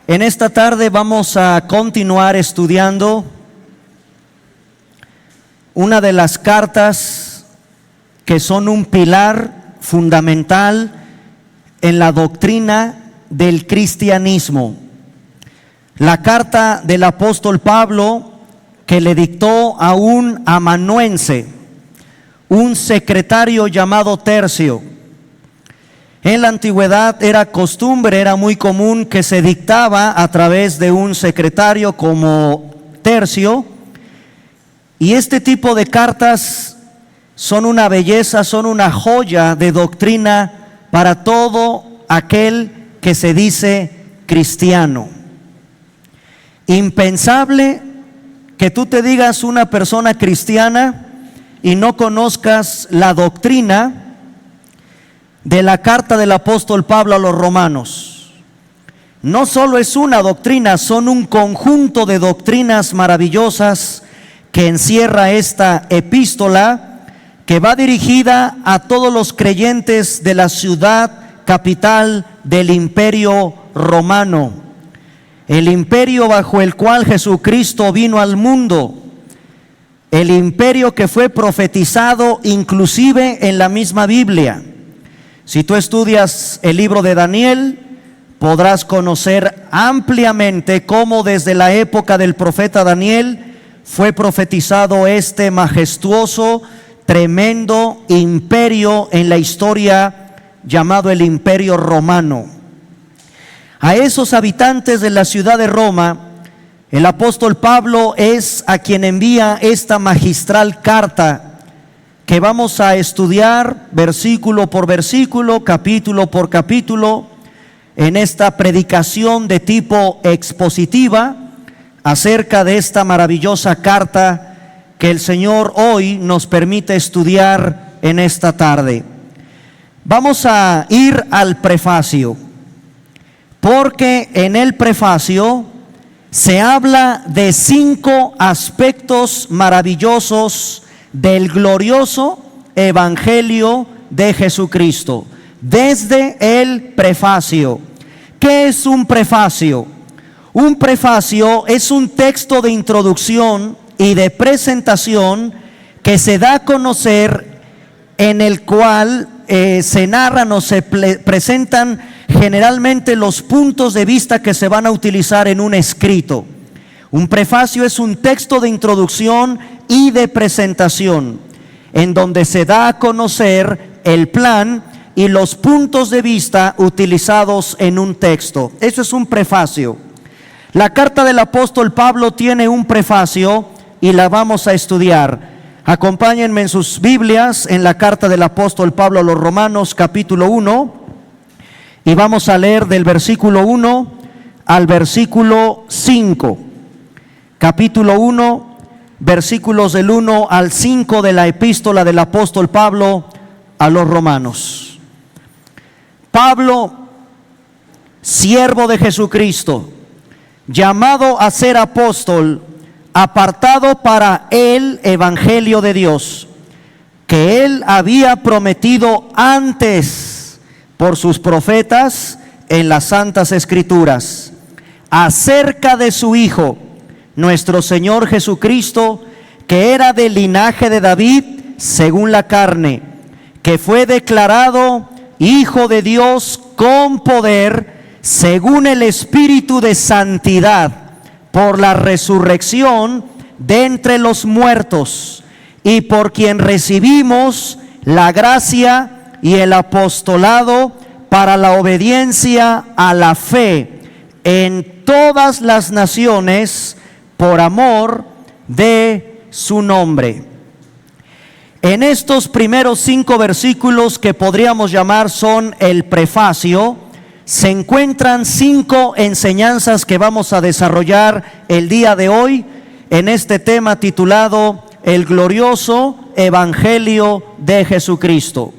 En esta tarde vamos a continuar estudiando una de las cartas que son un pilar fundamental en la doctrina del cristianismo. La carta del apóstol Pablo que le dictó a un amanuense, un secretario llamado Tercio. En la antigüedad era costumbre, era muy común que se dictaba a través de un secretario como Tercio, y este tipo de cartas son una belleza, son una joya de doctrina para todo aquel que se dice cristiano. Impensable que tú te digas una persona cristiana y no conozcas la doctrina de la carta del apóstol Pablo a los romanos. No solo es una doctrina, son un conjunto de doctrinas maravillosas que encierra esta epístola, que va dirigida a todos los creyentes de la ciudad capital del Imperio Romano, el imperio bajo el cual Jesucristo vino al mundo, el imperio que fue profetizado inclusive en la misma Biblia. Si tú estudias el libro de Daniel, podrás conocer ampliamente cómo desde la época del profeta Daniel fue profetizado este majestuoso, tremendo imperio en la historia llamado el Imperio Romano. A esos habitantes de la ciudad de Roma, el apóstol Pablo es a quien envía esta magistral carta que vamos a estudiar versículo por versículo, capítulo por capítulo, en esta predicación de tipo expositiva acerca de esta maravillosa carta que el Señor hoy nos permite estudiar en esta tarde. Vamos a ir al prefacio, porque en el prefacio se habla de 5 aspectos maravillosos del glorioso evangelio de Jesucristo. Desde el prefacio. ¿Qué es un prefacio? Un prefacio es un texto de introducción y de presentación que se da a conocer, en el cual se narran o se presentan generalmente los puntos de vista que se van a utilizar en un escrito. Un prefacio es un texto de introducción y de presentación, en donde se da a conocer el plan y los puntos de vista utilizados en un texto. Eso es un prefacio. La carta del apóstol Pablo tiene un prefacio y la vamos a estudiar. Acompáñenme en sus Biblias en la carta del apóstol Pablo a los Romanos, capítulo 1, y vamos a leer del versículo 1 al versículo 5. Capítulo 1, versículos del 1 al 5 de la epístola del apóstol Pablo a los Romanos. Pablo, siervo de Jesucristo, llamado a ser apóstol, apartado para el evangelio de Dios, que él había prometido antes por sus profetas en las santas escrituras, acerca de su Hijo, nuestro Señor Jesucristo, que era del linaje de David según la carne, que fue declarado Hijo de Dios con poder según el Espíritu de santidad, por la resurrección de entre los muertos, y por quien recibimos la gracia y el apostolado para la obediencia a la fe en todas las naciones, por amor de su nombre. En estos primeros 5 versículos, que podríamos llamar son el prefacio, se encuentran 5 enseñanzas que vamos a desarrollar el día de hoy en este tema titulado El glorioso evangelio de Jesucristo.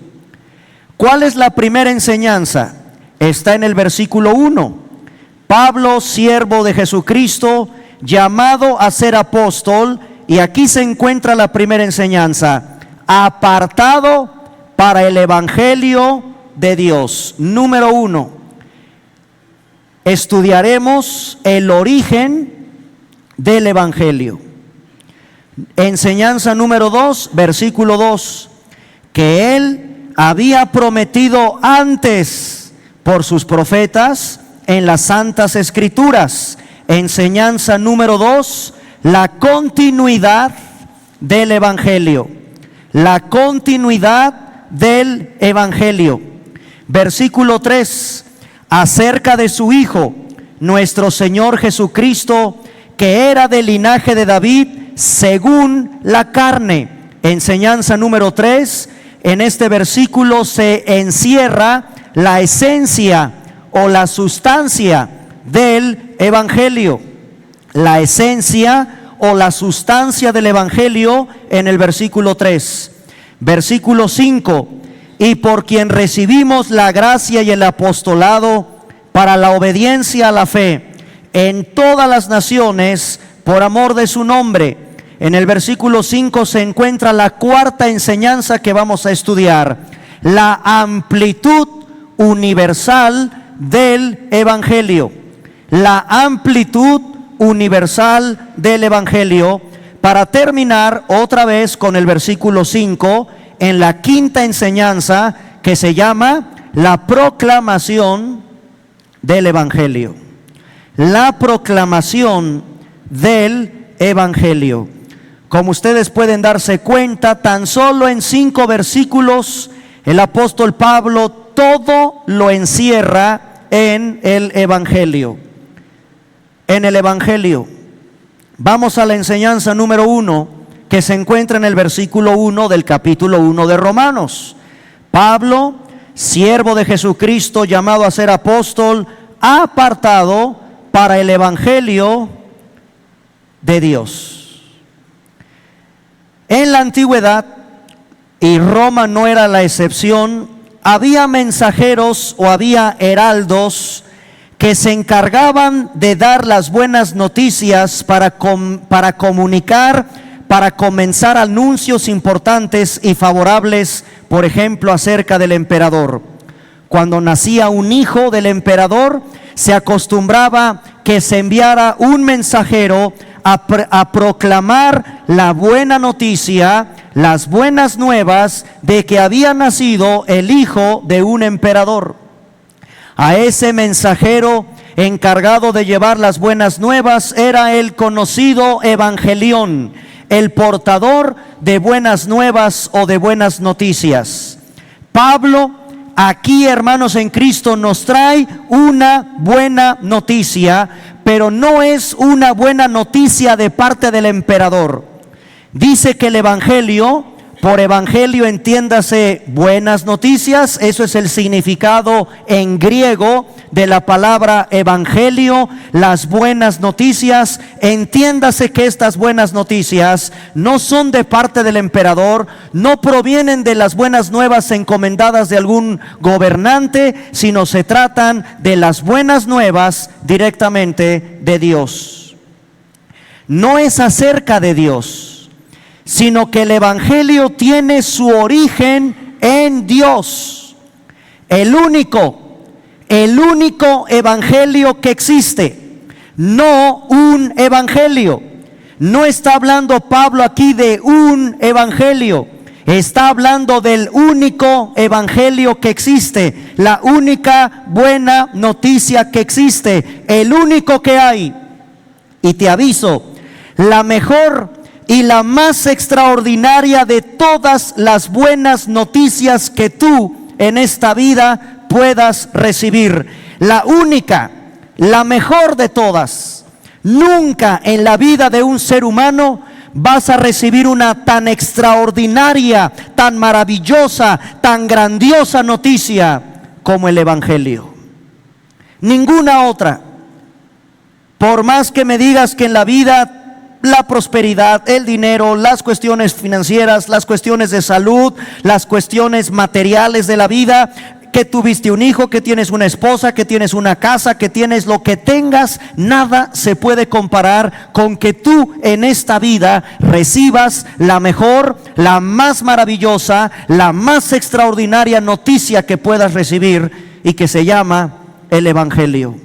¿Cuál es la primera enseñanza? Está en el versículo 1. Pablo, siervo de Jesucristo, llamado a ser apóstol, y aquí se encuentra la primera enseñanza: apartado para el evangelio de Dios. Número 1. estudiaremos el origen del Evangelio. Enseñanza número 2, versículo 2, que Él había prometido antes por sus profetas en las Santas Escrituras. Enseñanza número 2, la continuidad del Evangelio. La continuidad del Evangelio. Versículo 3, acerca de su Hijo, nuestro Señor Jesucristo, que era del linaje de David según la carne. Enseñanza número 3, en este versículo se encierra la esencia o la sustancia del Evangelio. La esencia o la sustancia del Evangelio en el versículo 3. Versículo 5, y por quien recibimos la gracia y el apostolado para la obediencia a la fe en todas las naciones por amor de su nombre. En el versículo 5 se encuentra la cuarta enseñanza que vamos a estudiar: la amplitud universal del Evangelio. La amplitud universal del Evangelio, para terminar otra vez con el versículo 5 en la quinta enseñanza, que se llama la proclamación del Evangelio. La proclamación del Evangelio. Como ustedes pueden darse cuenta, tan solo en 5 versículos el apóstol Pablo todo lo encierra en el Evangelio. En el Evangelio. Vamos a la enseñanza número 1, que se encuentra en el versículo 1 del capítulo 1 de Romanos. Pablo, siervo de Jesucristo, llamado a ser apóstol, apartado para el Evangelio de Dios. En la antigüedad, y Roma no era la excepción, había mensajeros o había heraldos que se encargaban de dar las buenas noticias para comunicar, para comenzar anuncios importantes y favorables, por ejemplo, acerca del emperador. Cuando nacía un hijo del emperador, se acostumbraba que se enviara un mensajero a proclamar la buena noticia, las buenas nuevas de que había nacido el hijo de un emperador. A ese mensajero encargado de llevar las buenas nuevas era el conocido evangelión, el portador de buenas nuevas o de buenas noticias. Pablo, aquí, hermanos en Cristo, nos trae una buena noticia, pero no es una buena noticia de parte del emperador. Dice que el evangelio, por evangelio entiéndase buenas noticias, eso es el significado en griego de la palabra evangelio, las buenas noticias. Entiéndase que estas buenas noticias no son de parte del emperador, no provienen de las buenas nuevas encomendadas de algún gobernante, sino se tratan de las buenas nuevas directamente de Dios. No es acerca de Dios, sino que el evangelio tiene su origen en Dios. El único evangelio que existe, no un evangelio. No está hablando Pablo aquí de un evangelio, está hablando del único evangelio que existe, la única buena noticia que existe, el único que hay. Y te aviso, la mejor y la más extraordinaria de todas las buenas noticias que tú en esta vida puedas recibir, la única, la mejor de todas. Nunca en la vida de un ser humano vas a recibir una tan extraordinaria, tan maravillosa, tan grandiosa noticia como el evangelio. Ninguna otra. Por más que me digas que en la vida la prosperidad, el dinero, las cuestiones financieras, las cuestiones de salud, las cuestiones materiales de la vida, que tuviste un hijo, que tienes una esposa, que tienes una casa, que tienes lo que tengas, nada se puede comparar con que tú en esta vida recibas la mejor, la más maravillosa, la más extraordinaria noticia que puedas recibir, y que se llama el evangelio.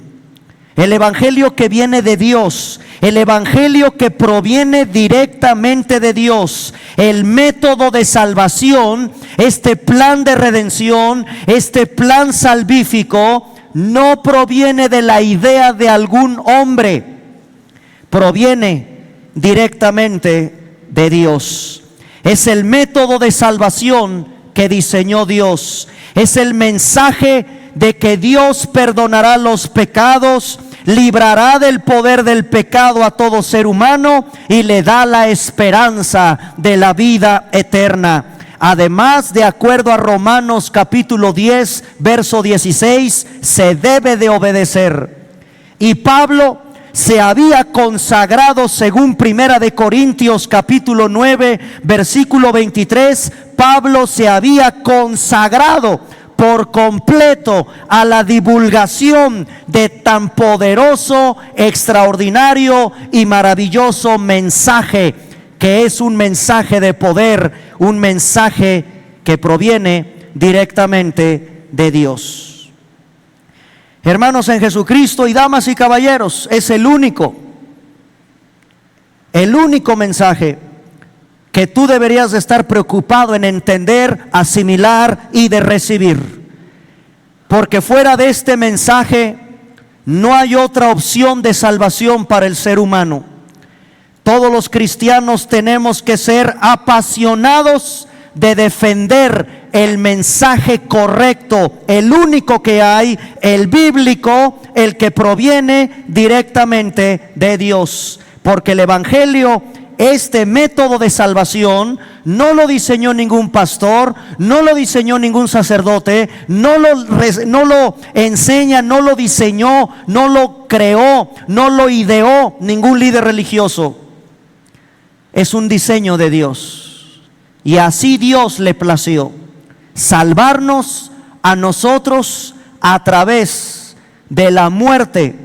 El evangelio que viene de Dios, el evangelio que proviene directamente de Dios, el método de salvación, este plan de redención, este plan salvífico, no proviene de la idea de algún hombre, proviene directamente de Dios. Es el método de salvación que diseñó Dios. Es el mensaje de que Dios perdonará los pecados, librará del poder del pecado a todo ser humano y le da la esperanza de la vida eterna. Además, de acuerdo a Romanos capítulo 10, verso 16, se debe de obedecer. Y Pablo se había consagrado, según Primera de Corintios capítulo 9, versículo 23, Pablo se había consagrado por completo a la divulgación de tan poderoso, extraordinario y maravilloso mensaje, que es un mensaje de poder, un mensaje que proviene directamente de Dios. Hermanos en Jesucristo y damas y caballeros, es el único mensaje que tú deberías de estar preocupado en entender, asimilar y de recibir. Porque fuera de este mensaje no hay otra opción de salvación para el ser humano. Todos los cristianos tenemos que ser apasionados de defender el mensaje correcto, el único que hay, el bíblico, el que proviene directamente de Dios. Porque el evangelio, este método de salvación, no lo diseñó ningún pastor, no lo diseñó ningún sacerdote, no lo enseña, no lo diseñó, no lo creó, no lo ideó ningún líder religioso. Es un diseño de Dios, y así Dios le plació salvarnos a nosotros a través de la muerte,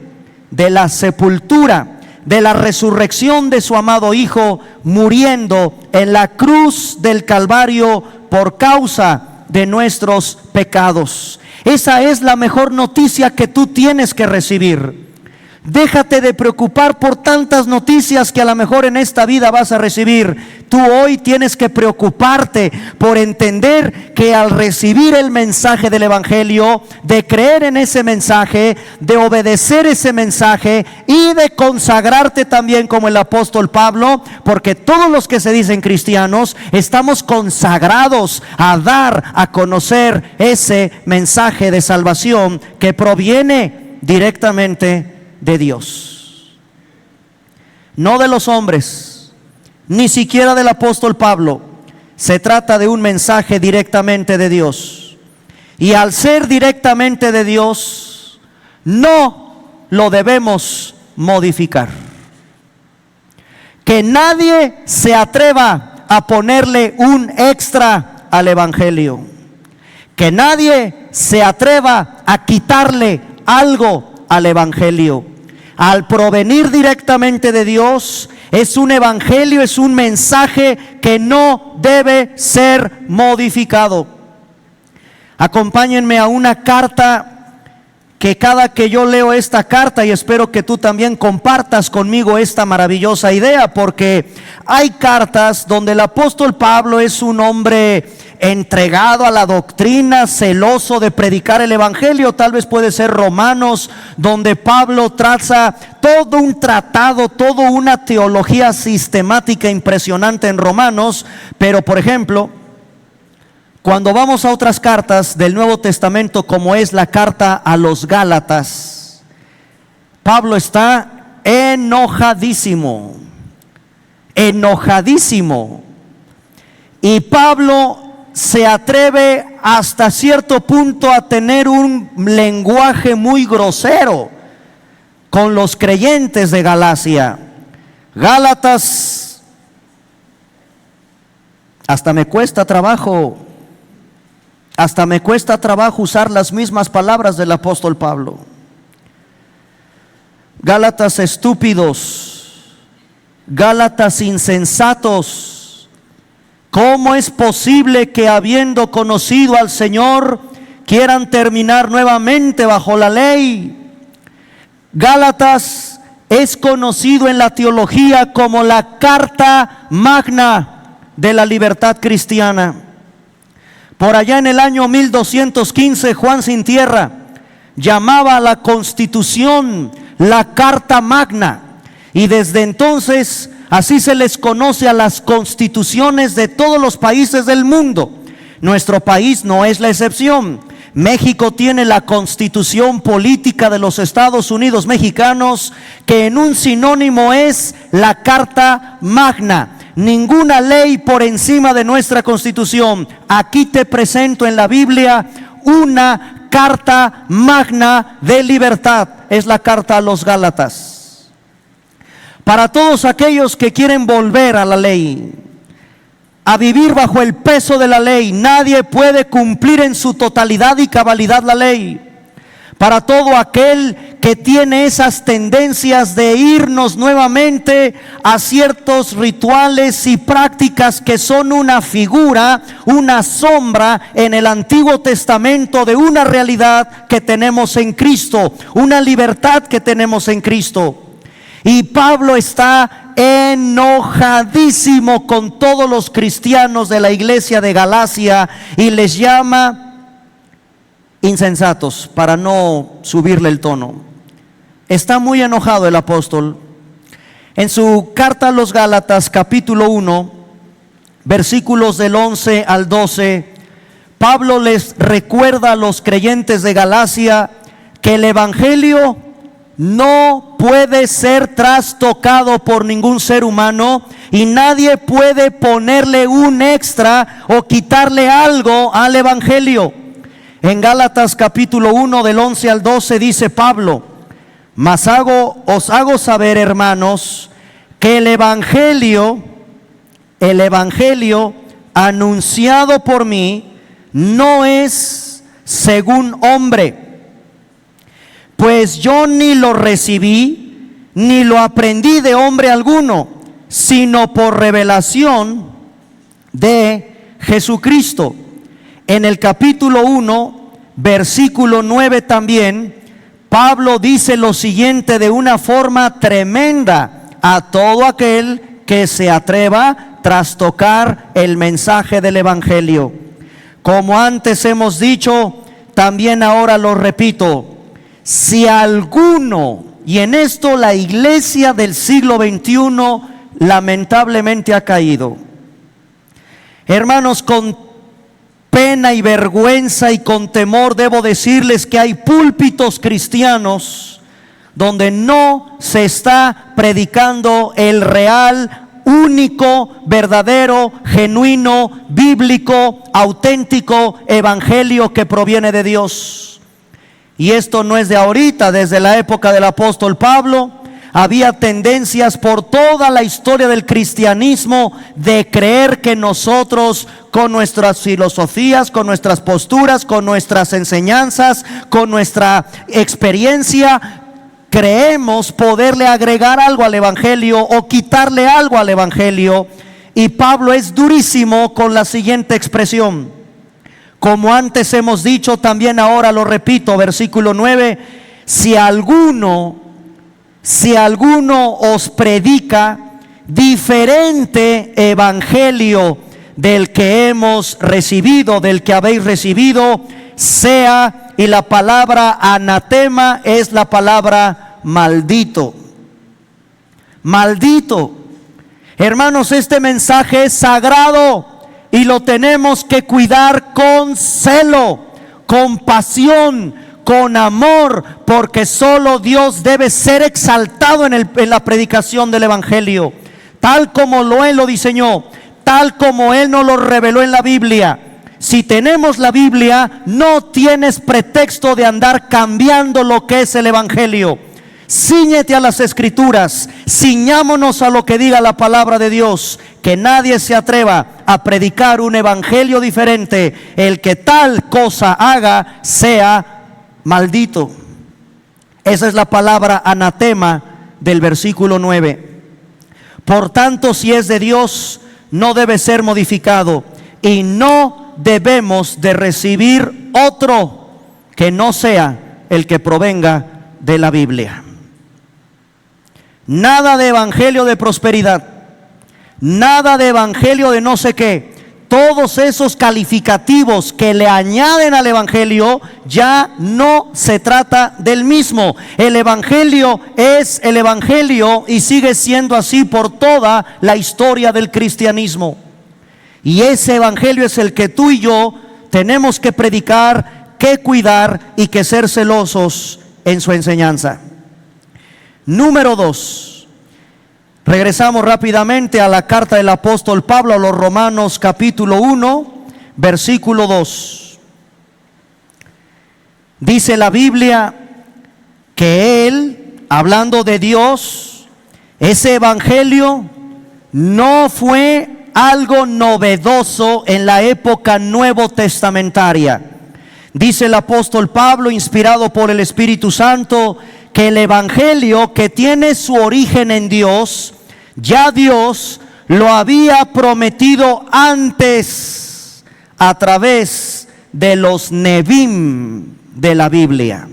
de la sepultura, de la resurrección de su amado Hijo, muriendo en la cruz del Calvario por causa de nuestros pecados. Esa es la mejor noticia que tú tienes que recibir. Déjate de preocupar por tantas noticias que a lo mejor en esta vida vas a recibir. Tú hoy tienes que preocuparte por entender que al recibir el mensaje del evangelio, de creer en ese mensaje, de obedecer ese mensaje y de consagrarte también como el apóstol Pablo, porque todos los que se dicen cristianos estamos consagrados a dar a conocer ese mensaje de salvación que proviene directamente de Dios, no de los hombres, ni siquiera del apóstol Pablo. Se trata de un mensaje directamente de Dios, y al ser directamente de Dios, no lo debemos modificar. Que nadie se atreva a ponerle un extra al evangelio, que nadie se atreva a quitarle algo al evangelio. Al provenir directamente de Dios, es un evangelio, es un mensaje que no debe ser modificado. Acompáñenme a una carta que cada que yo leo esta carta, y espero que tú también compartas conmigo esta maravillosa idea, porque hay cartas donde el apóstol Pablo es un hombre entregado a la doctrina, celoso de predicar el evangelio. Tal vez puede ser Romanos, donde Pablo traza todo un tratado, toda una teología sistemática impresionante en Romanos. Pero por ejemplo, cuando vamos a otras cartas del Nuevo Testamento, como es la carta a los Gálatas, Pablo está enojadísimo, y Pablo se atreve hasta cierto punto a tener un lenguaje muy grosero con los creyentes de Galacia. Gálatas, hasta me cuesta trabajo usar las mismas palabras del apóstol Pablo. Gálatas estúpidos, Gálatas insensatos. ¿Cómo es posible que, habiendo conocido al Señor, quieran terminar nuevamente bajo la ley? Gálatas es conocido en la teología como la carta magna de la libertad cristiana. Por allá en el año 1215, Juan Sin Tierra llamaba a la Constitución la carta magna, y desde entonces así se les conoce a las constituciones de todos los países del mundo. Nuestro país no es la excepción. México tiene la Constitución Política de los Estados Unidos Mexicanos, que en un sinónimo es la Carta Magna. Ninguna ley por encima de nuestra Constitución. Aquí te presento en la Biblia una Carta Magna de libertad. Es la carta a los Gálatas. Para todos aquellos que quieren volver a la ley, a vivir bajo el peso de la ley, nadie puede cumplir en su totalidad y cabalidad la ley. Para todo aquel que tiene esas tendencias de irnos nuevamente a ciertos rituales y prácticas que son una figura, una sombra en el Antiguo Testamento de una realidad que tenemos en Cristo, una libertad que tenemos en Cristo. Y Pablo está enojadísimo con todos los cristianos de la iglesia de Galacia y les llama insensatos, para no subirle el tono. Está muy enojado el apóstol. En su carta a los Gálatas, capítulo 1, versículos del 11 al 12, Pablo les recuerda a los creyentes de Galacia que el evangelio no puede ser trastocado por ningún ser humano y nadie puede ponerle un extra o quitarle algo al evangelio. En Gálatas capítulo 1 del 11 al 12 dice Pablo: mas os hago saber, hermanos, que el evangelio anunciado por mí no es según hombre. Pues yo ni lo recibí, ni lo aprendí de hombre alguno, sino por revelación de Jesucristo. En el capítulo 1, versículo 9 también, Pablo dice lo siguiente de una forma tremenda a todo aquel que se atreva a trastocar el mensaje del evangelio. Como antes hemos dicho, también ahora lo repito: si alguno, y en esto la iglesia del siglo XXI lamentablemente ha caído, hermanos, con pena y vergüenza y con temor debo decirles que hay púlpitos cristianos donde no se está predicando el real, único, verdadero, genuino, bíblico, auténtico evangelio que proviene de Dios. Y esto no es de ahorita. Desde la época del apóstol Pablo había tendencias por toda la historia del cristianismo de creer que nosotros, con nuestras filosofías, con nuestras posturas, con nuestras enseñanzas, con nuestra experiencia, creemos poderle agregar algo al evangelio o quitarle algo al evangelio. Y Pablo es durísimo con la siguiente expresión: como antes hemos dicho, también ahora lo repito, versículo 9: si alguno os predica diferente evangelio del que hemos recibido, del que habéis recibido, sea, y la palabra anatema es la palabra maldito. Maldito. Hermanos, este mensaje es sagrado y lo tenemos que cuidar con celo, con pasión, con amor, porque solo Dios debe ser exaltado en la predicación del evangelio, tal como Él lo diseñó, tal como Él nos lo reveló en la Biblia. Si tenemos la Biblia, no tienes pretexto de andar cambiando lo que es el evangelio. Cíñete a las escrituras, ciñámonos a lo que diga la palabra de Dios, que nadie se atreva a predicar un evangelio diferente. El que tal cosa haga sea maldito. Esa es la palabra anatema del versículo 9. Por tanto, si es de Dios, no debe ser modificado, y no debemos de recibir otro que no sea el que provenga de la Biblia. Nada de evangelio de prosperidad, nada de evangelio de no sé qué. Todos esos calificativos que le añaden al evangelio, ya no se trata del mismo. El evangelio es el evangelio y sigue siendo así por toda la historia del cristianismo. Y ese evangelio es el que tú y yo tenemos que predicar, que cuidar y que ser celosos en su enseñanza. Número 2. Regresamos rápidamente a la carta del apóstol Pablo a los Romanos capítulo 1, versículo 2. Dice la Biblia que él, hablando de Dios, ese evangelio no fue algo novedoso en la época nuevo testamentaria. Dice el apóstol Pablo, inspirado por el Espíritu Santo, que el evangelio, que tiene su origen en Dios, ya Dios lo había prometido antes a través de los Nebim de la Biblia,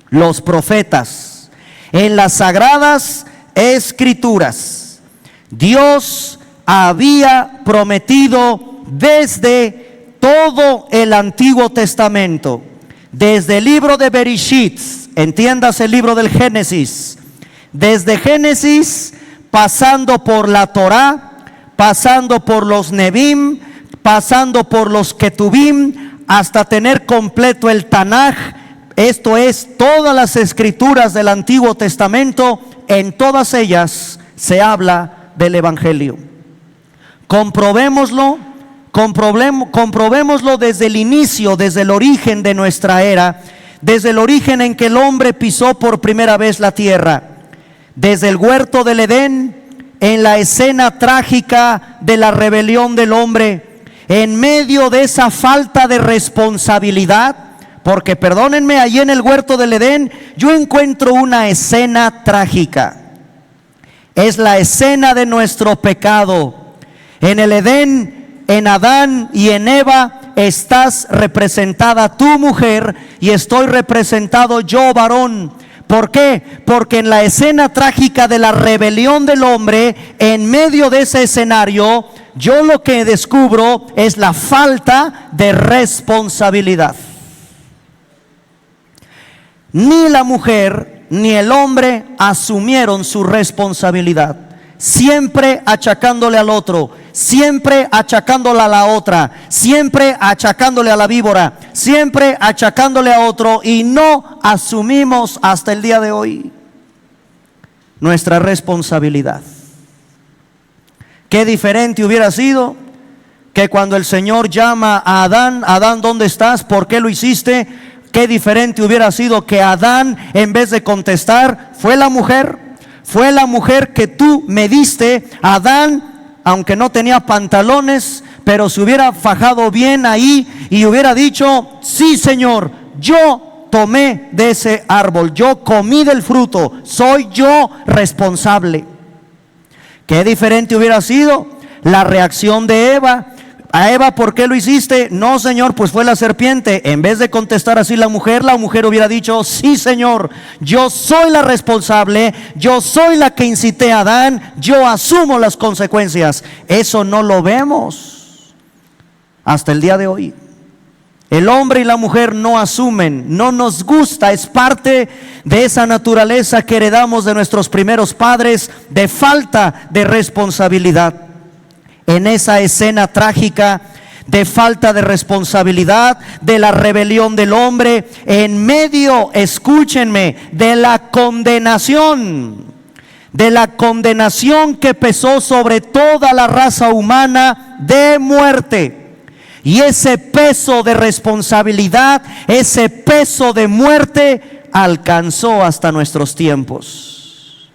los profetas. En las sagradas escrituras, Dios había prometido desde todo el Antiguo Testamento, desde el libro de Bereshit, entiéndase el libro del Génesis, desde Génesis, pasando por la Torá, pasando por los Nebim, pasando por los Ketubim, hasta tener completo el Tanaj. Esto es, todas las escrituras del Antiguo Testamento, en todas ellas se habla del evangelio. Comprobémoslo desde el inicio, desde el origen de nuestra era, desde el origen en que el hombre pisó por primera vez la tierra. Desde el huerto del Edén, en la escena trágica de la rebelión del hombre, en medio de esa falta de responsabilidad, porque perdónenme, allí en el huerto del Edén yo encuentro una escena trágica. Es la escena de nuestro pecado. En el Edén, en Adán y en Eva, estás representada tú, mujer, y estoy representado yo, varón. ¿Por qué? Porque en la escena trágica de la rebelión del hombre, en medio de ese escenario, yo lo que descubro es la falta de responsabilidad. Ni la mujer ni el hombre asumieron su responsabilidad, siempre achacándole al otro, siempre achacándole a la otra, siempre achacándole a la víbora, siempre achacándole a otro, y no asumimos hasta el día de hoy nuestra responsabilidad. Qué diferente hubiera sido que cuando el Señor llama a Adán: Adán, ¿dónde estás? ¿Por qué lo hiciste? Qué diferente hubiera sido que Adán, en vez de contestar, fue la mujer que tú me diste. Adán, aunque no tenía pantalones, pero se hubiera fajado bien ahí y hubiera dicho: sí, Señor, yo tomé de ese árbol, yo comí del fruto, soy yo responsable. Qué diferente hubiera sido la reacción de Eva. A Eva, ¿por qué lo hiciste? No, Señor, pues fue la serpiente. En vez de contestar así la mujer hubiera dicho: sí, Señor, yo soy la responsable, yo soy la que incité a Adán, yo asumo las consecuencias. Eso no lo vemos hasta el día de hoy. El hombre y la mujer no asumen, no nos gusta, es parte de esa naturaleza que heredamos de nuestros primeros padres, de falta de responsabilidad. En esa escena trágica de falta de responsabilidad, de la rebelión del hombre, en medio, escúchenme, de la condenación que pesó sobre toda la raza humana de muerte. Y ese peso de responsabilidad, ese peso de muerte, alcanzó hasta nuestros tiempos.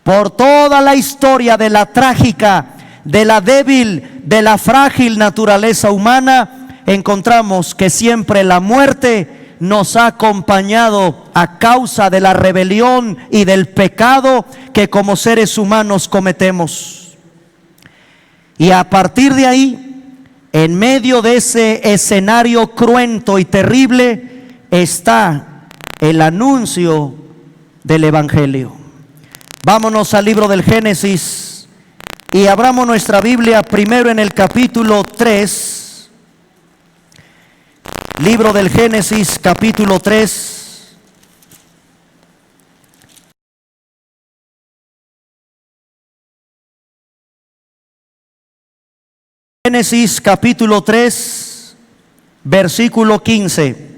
Por toda la historia de la trágica, de la débil, de la frágil naturaleza humana, encontramos que siempre la muerte nos ha acompañado a causa de la rebelión y del pecado que como seres humanos cometemos. Y a partir de ahí, en medio de ese escenario cruento y terrible, está el anuncio del evangelio. Vámonos al libro del Génesis y abramos nuestra Biblia primero en el capítulo 3. Libro del Génesis, capítulo 3. Génesis, capítulo 3, versículo 15.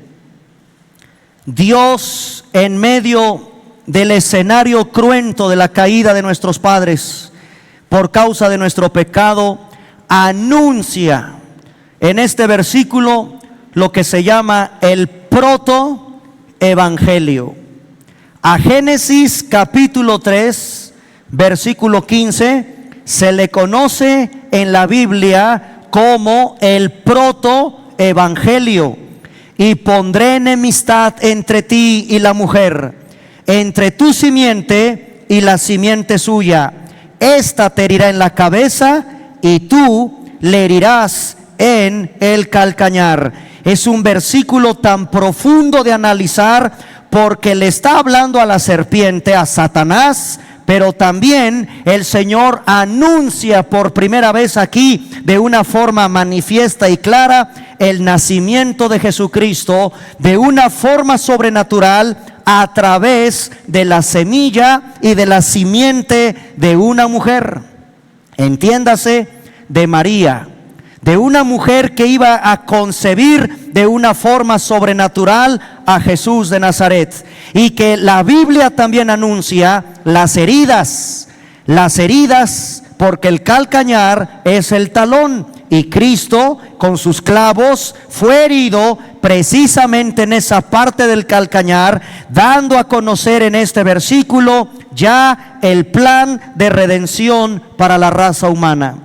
Dios, en medio del escenario cruento de la caída de nuestros padres por causa de nuestro pecado, anuncia en este versículo lo que se llama el protoevangelio. A Génesis capítulo 3, versículo 15, se le conoce en la Biblia como el protoevangelio. Y pondré enemistad entre ti y la mujer, entre tu simiente y la simiente suya. Esta te herirá en la cabeza y tú le herirás en el calcañar. Es un versículo tan profundo de analizar, porque le está hablando a la serpiente, a Satanás, pero también el Señor anuncia por primera vez aquí de una forma manifiesta y clara el nacimiento de Jesucristo de una forma sobrenatural a través de la semilla y de la simiente de una mujer. Entiéndase, de María, de una mujer que iba a concebir de una forma sobrenatural a Jesús de Nazaret. Y que la Biblia también anuncia las heridas, porque el calcañar es el talón, y Cristo con sus clavos fue herido precisamente en esa parte del calcañar, dando a conocer en este versículo ya el plan de redención para la raza humana.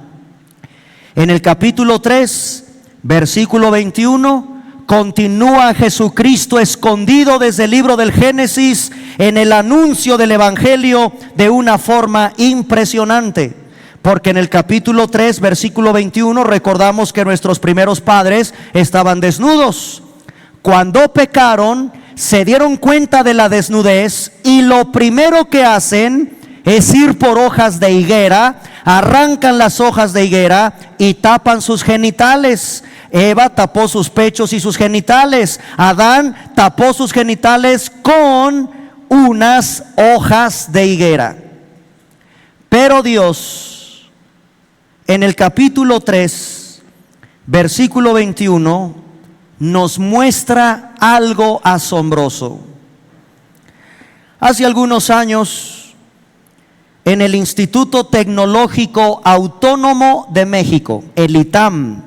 En el capítulo 3, versículo 21, continúa Jesucristo escondido desde el libro del Génesis en el anuncio del Evangelio de una forma impresionante. Porque en el capítulo 3, versículo 21, recordamos que nuestros primeros padres estaban desnudos. Cuando pecaron, se dieron cuenta de la desnudez y lo primero que hacen es ir por hojas de higuera, arrancan las hojas de higuera y tapan sus genitales. Eva tapó sus pechos y sus genitales. Adán tapó sus genitales con unas hojas de higuera. Pero Dios, en el capítulo 3, versículo 21, nos muestra algo asombroso. Hace algunos años, en el Instituto Tecnológico Autónomo de México, el ITAM,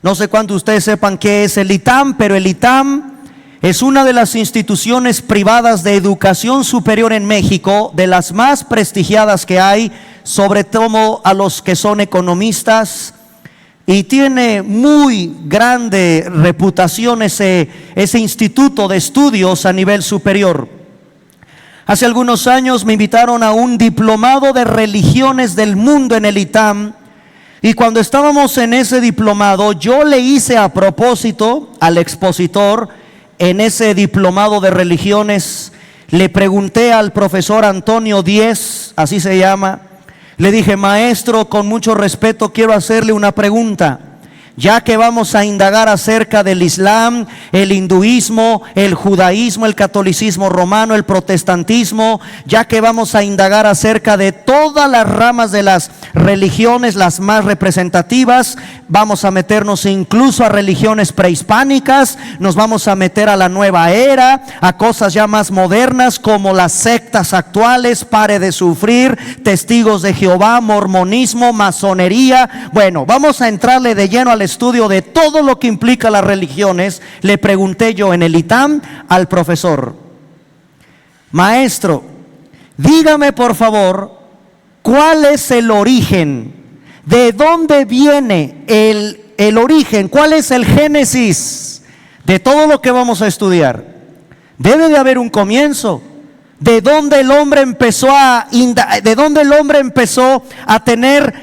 no sé cuántos de ustedes sepan qué es el ITAM, pero el ITAM es una de las instituciones privadas de educación superior en México, de las más prestigiadas que hay, sobre todo a los que son economistas, y tiene muy grande reputación ese instituto de estudios a nivel superior. Hace algunos años me invitaron a un diplomado de religiones del mundo en el ITAM. Y cuando estábamos en ese diplomado, yo le hice a propósito al expositor en ese diplomado de religiones, le pregunté al profesor Antonio Díez, así se llama, le dije: maestro, con mucho respeto quiero hacerle una pregunta. Ya que vamos a indagar acerca del Islam, el hinduismo, el judaísmo, el catolicismo romano, el protestantismo, ya que vamos a indagar acerca de todas las ramas de las religiones, las más representativas, vamos a meternos incluso a religiones prehispánicas, nos vamos a meter a la nueva era, a cosas ya más modernas como las sectas actuales, Pare de Sufrir, Testigos de Jehová, mormonismo, masonería. Bueno, vamos a entrarle de lleno al estudio de todo lo que implica las religiones. Le pregunté yo en el ITAM al profesor: maestro, dígame por favor, ¿cuál es el origen? ¿De dónde viene el origen? ¿Cuál es el génesis de todo lo que vamos a estudiar? Debe de haber un comienzo. ¿De dónde el hombre empezó a tener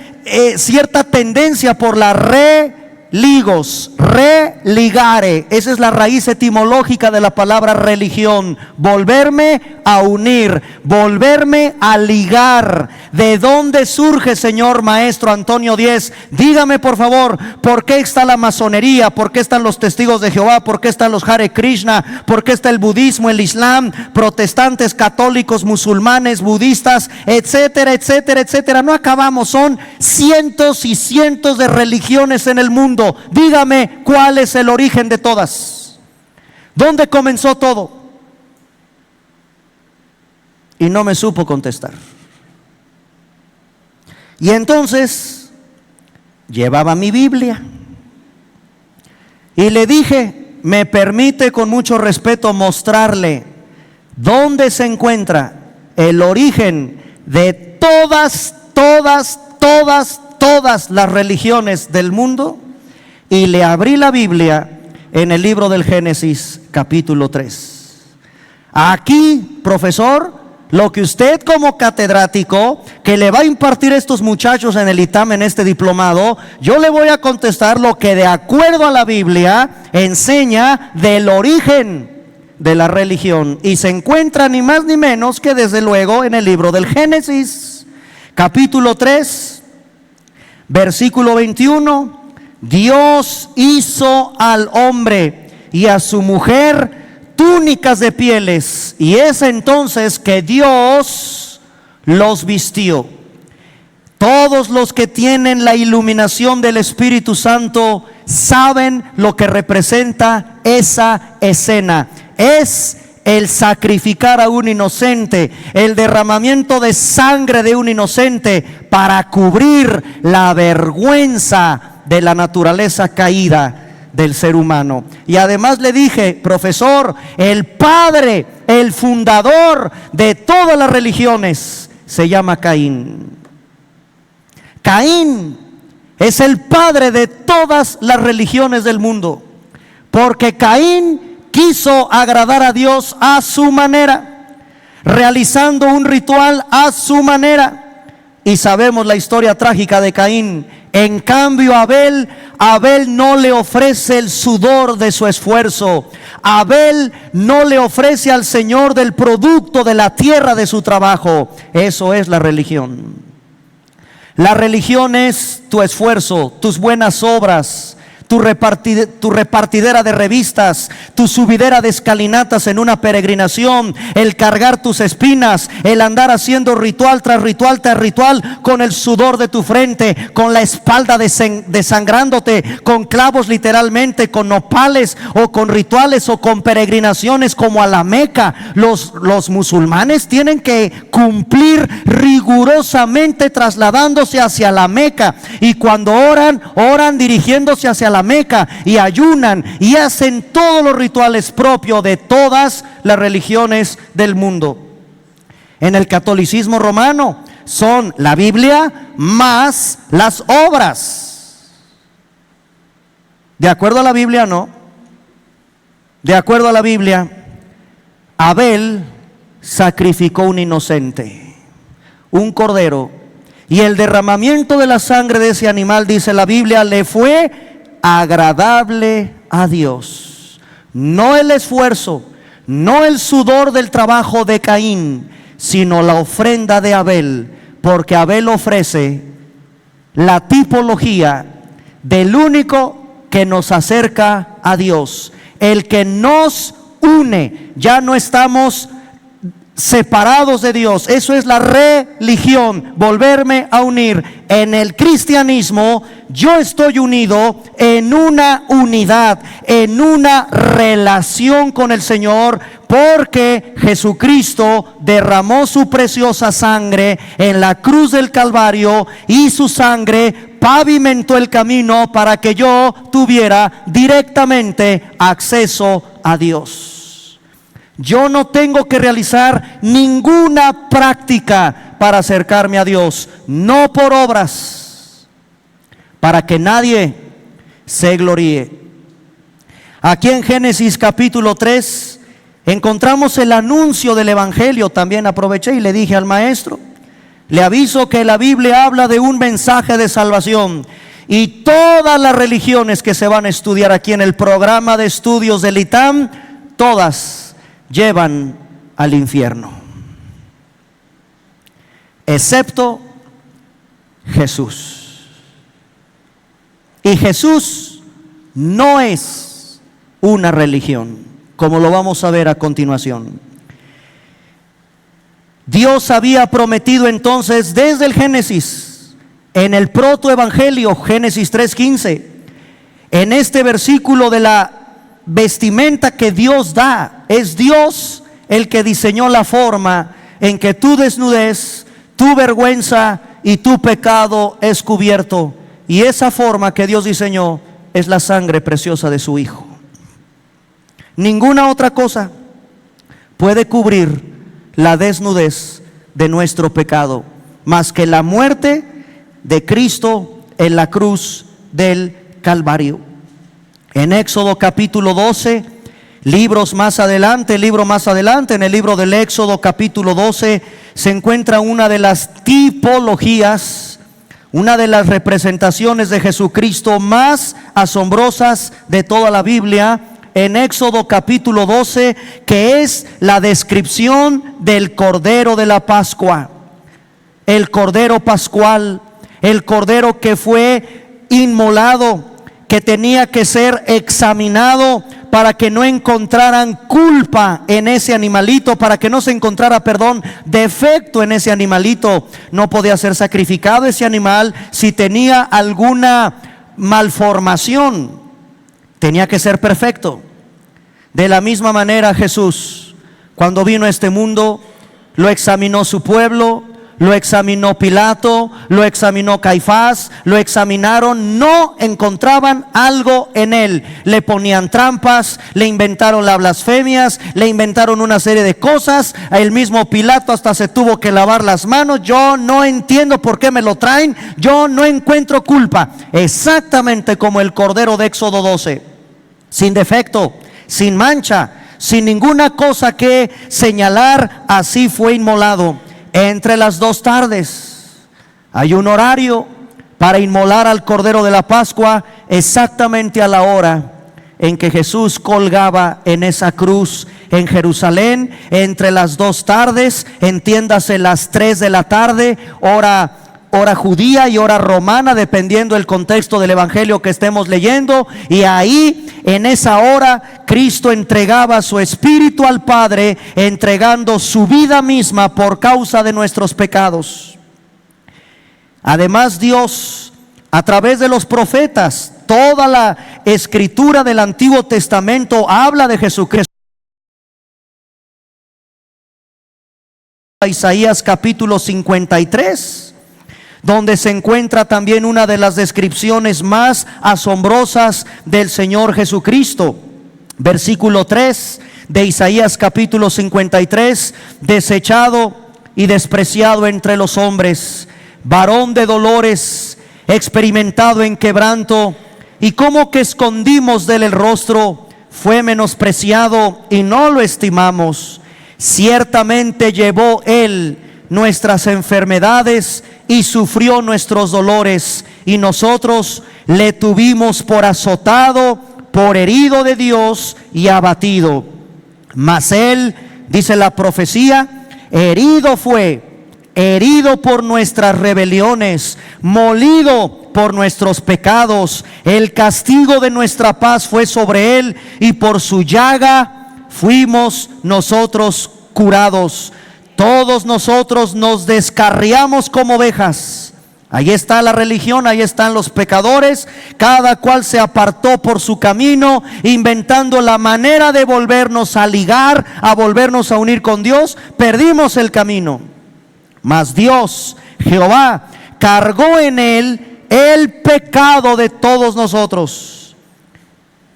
cierta tendencia por la ligos, religare, esa es la raíz etimológica de la palabra religión, volverme a unir, volverme a ligar. ¿De dónde surge, señor maestro Antonio Díez? Dígame por favor, ¿por qué está la masonería? ¿Por qué están los testigos de Jehová? ¿Por qué están los Hare Krishna? ¿Por qué está el budismo, el islam, protestantes, católicos, musulmanes, budistas, etcétera, etcétera, etcétera? No acabamos, son cientos y cientos de religiones en el mundo. Dígame cuál es el origen de todas. ¿Dónde comenzó todo? Y no me supo contestar. Y entonces llevaba mi Biblia y le dije, ¿me permite con mucho respeto mostrarle dónde se encuentra el origen de todas las religiones del mundo? Y le abrí la Biblia en el libro del Génesis, capítulo 3. Aquí, profesor, lo que usted como catedrático que le va a impartir a estos muchachos en el ITAM, en este diplomado, yo le voy a contestar lo que de acuerdo a la Biblia enseña del origen de la religión. Y se encuentra ni más ni menos que desde luego en el libro del Génesis, capítulo 3, versículo 21. Dios hizo al hombre y a su mujer túnicas de pieles, y es entonces que Dios los vistió. Todos los que tienen la iluminación del Espíritu Santo saben lo que representa esa escena. Es el sacrificar a un inocente, el derramamiento de sangre de un inocente para cubrir la vergüenza de la naturaleza caída del ser humano. Y además le dije, profesor, el padre, el fundador de todas las religiones se llama Caín. Caín es el padre de todas las religiones del mundo, porque Caín quiso agradar a Dios a su manera, realizando un ritual a su manera. Y sabemos la historia trágica de Caín. En cambio, Abel no le ofrece el sudor de su esfuerzo. Abel no le ofrece al Señor del producto de la tierra de su trabajo. Eso es la religión. La religión es tu esfuerzo, tus buenas obras, tu repartidera de revistas, tu subidera de escalinatas en una peregrinación, el cargar tus espinas, el andar haciendo ritual tras ritual tras ritual con el sudor de tu frente, con la espalda desangrándote, con clavos literalmente, con nopales o con rituales o con peregrinaciones como a la Meca. Los musulmanes tienen que cumplir rigurosamente trasladándose hacia la Meca, y cuando oran dirigiéndose hacia la Meca, y ayunan y hacen todos los rituales propios de todas las religiones del mundo. En el catolicismo romano son la Biblia más las obras. De acuerdo a la Biblia, no. De acuerdo a la Biblia, Abel sacrificó un inocente, un cordero, y el derramamiento de la sangre de ese animal, dice la Biblia, le fue agradable a Dios. No el esfuerzo, no el sudor del trabajo de Caín, sino la ofrenda de Abel, porque Abel ofrece la tipología del único que nos acerca a Dios, el que nos une. Ya no estamos separados de Dios. Eso es la religión, volverme a unir. En el cristianismo yo estoy unido en una unidad, en una relación con el Señor, porque Jesucristo derramó su preciosa sangre en la cruz del Calvario, y su sangre pavimentó el camino para que yo tuviera directamente acceso a Dios. Yo no tengo que realizar ninguna práctica para acercarme a Dios, no por obras, para que nadie se gloríe. Aquí en Génesis capítulo 3 encontramos el anuncio del Evangelio. También aproveché y le dije al maestro, le aviso que la Biblia habla de un mensaje de salvación, Y todas las religiones que se van a estudiar aquí en el programa de estudios del ITAM, todas llevan al infierno, excepto Jesús. Y Jesús no es una religión, como lo vamos a ver a continuación. Dios había prometido entonces desde el Génesis, en el protoevangelio, Génesis 3:15, en este versículo de la vestimenta que Dios da, es Dios el que diseñó la forma en que tu desnudez, tu vergüenza y tu pecado es cubierto. Y esa forma que Dios diseñó es la sangre preciosa de su Hijo. Ninguna otra cosa puede cubrir la desnudez de nuestro pecado, más que la muerte de Cristo en la cruz del Calvario. En Éxodo capítulo 12, libro más adelante, en el libro del Éxodo capítulo 12, se encuentra una de las tipologías, una de las representaciones de Jesucristo más asombrosas de toda la Biblia, en Éxodo capítulo 12, que es la descripción del Cordero de la Pascua, el Cordero Pascual, el Cordero que fue inmolado, que tenía que ser examinado para que no encontraran culpa en ese animalito, para que no se encontrara, defecto en ese animalito. No podía ser sacrificado ese animal si tenía alguna malformación, tenía que ser perfecto. De la misma manera Jesús, cuando vino a este mundo, lo examinó su pueblo, lo examinó Pilato, lo examinó Caifás, lo examinaron, no encontraban algo en él. Le ponían trampas, le inventaron las blasfemias, le inventaron una serie de cosas. El mismo Pilato hasta se tuvo que lavar las manos. Yo no entiendo por qué me lo traen, yo no encuentro culpa. Exactamente como el Cordero de Éxodo 12, sin defecto, sin mancha, sin ninguna cosa que señalar, así fue inmolado. Entre las dos tardes hay un horario para inmolar al Cordero de la Pascua, exactamente a la hora en que Jesús colgaba en esa cruz en Jerusalén. Entre las dos tardes, entiéndase las 3 de la tarde, hora judía y hora romana, dependiendo del contexto del evangelio que estemos leyendo. Y ahí, en esa hora, Cristo entregaba su espíritu al Padre, entregando su vida misma por causa de nuestros pecados. Además, Dios, a través de los profetas, toda la escritura del Antiguo Testamento habla de Jesucristo. Isaías capítulo 53, donde se encuentra también una de las descripciones más asombrosas del Señor Jesucristo. Versículo 3 de Isaías capítulo 53: desechado y despreciado entre los hombres, varón de dolores, experimentado en quebranto, y como que escondimos de él el rostro, fue menospreciado y no lo estimamos. Ciertamente llevó él nuestras enfermedades y sufrió nuestros dolores, y nosotros le tuvimos por azotado, por herido de Dios y abatido. Mas él, dice la profecía, herido fue, herido por nuestras rebeliones, molido por nuestros pecados. El castigo de nuestra paz fue sobre él, y por su llaga fuimos nosotros curados. Todos nosotros nos descarriamos como ovejas. Ahí está la religión, ahí están los pecadores. Cada cual se apartó por su camino, inventando la manera de volvernos a ligar, a volvernos a unir con Dios. Perdimos el camino. Mas Dios, Jehová, cargó en él el pecado de todos nosotros.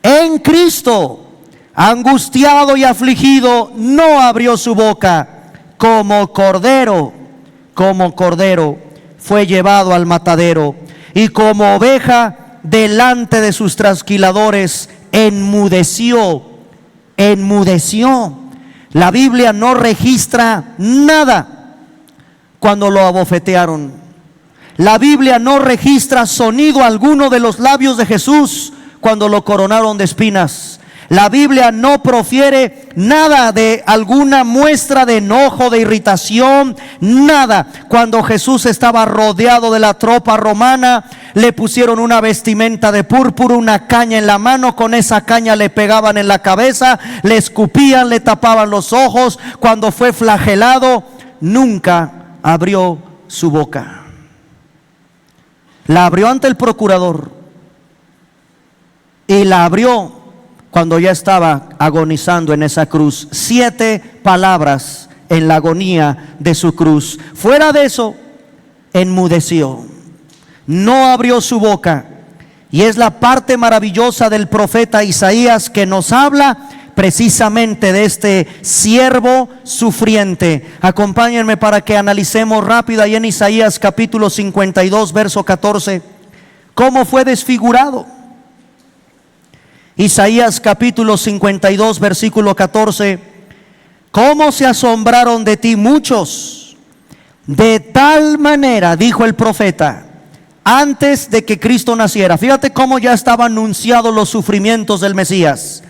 En Cristo, angustiado y afligido, no abrió su boca. Como cordero fue llevado al matadero, y como oveja delante de sus trasquiladores enmudeció. La Biblia no registra nada cuando lo abofetearon. La Biblia no registra sonido alguno de los labios de Jesús cuando lo coronaron de espinas. La Biblia no profiere nada de alguna muestra de enojo, de irritación, nada. Cuando Jesús estaba rodeado de la tropa romana, le pusieron una vestimenta de púrpura, una caña en la mano. Con esa caña le pegaban en la cabeza, le escupían, le tapaban los ojos. Cuando fue flagelado, nunca abrió su boca. La abrió ante el procurador y la abrió cuando ya estaba agonizando en esa cruz. 7 palabras en la agonía de su cruz. Fuera de eso, enmudeció, no abrió su boca. Y es la parte maravillosa del profeta Isaías, que nos habla precisamente de este siervo sufriente. Acompáñenme para que analicemos rápido ahí en Isaías capítulo 52, verso 14, cómo fue desfigurado. Isaías capítulo 52, versículo 14. Cómo se asombraron de ti muchos, de tal manera, dijo el profeta, antes de que Cristo naciera. Fíjate cómo ya estaban anunciados los sufrimientos del Mesías.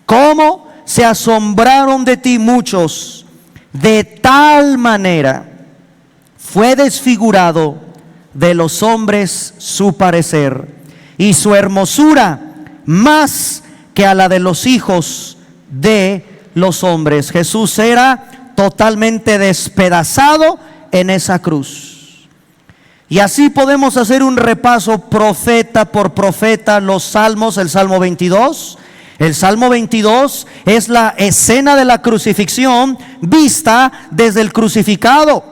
Cómo se asombraron de ti muchos, de tal manera fue desfigurado de los hombres su parecer, y su hermosura más que a la de los hijos de los hombres. Jesús era totalmente despedazado en esa cruz. Y así podemos hacer un repaso profeta por profeta. Los salmos, el Salmo 22. El Salmo 22 es la escena de la crucifixión vista desde el crucificado.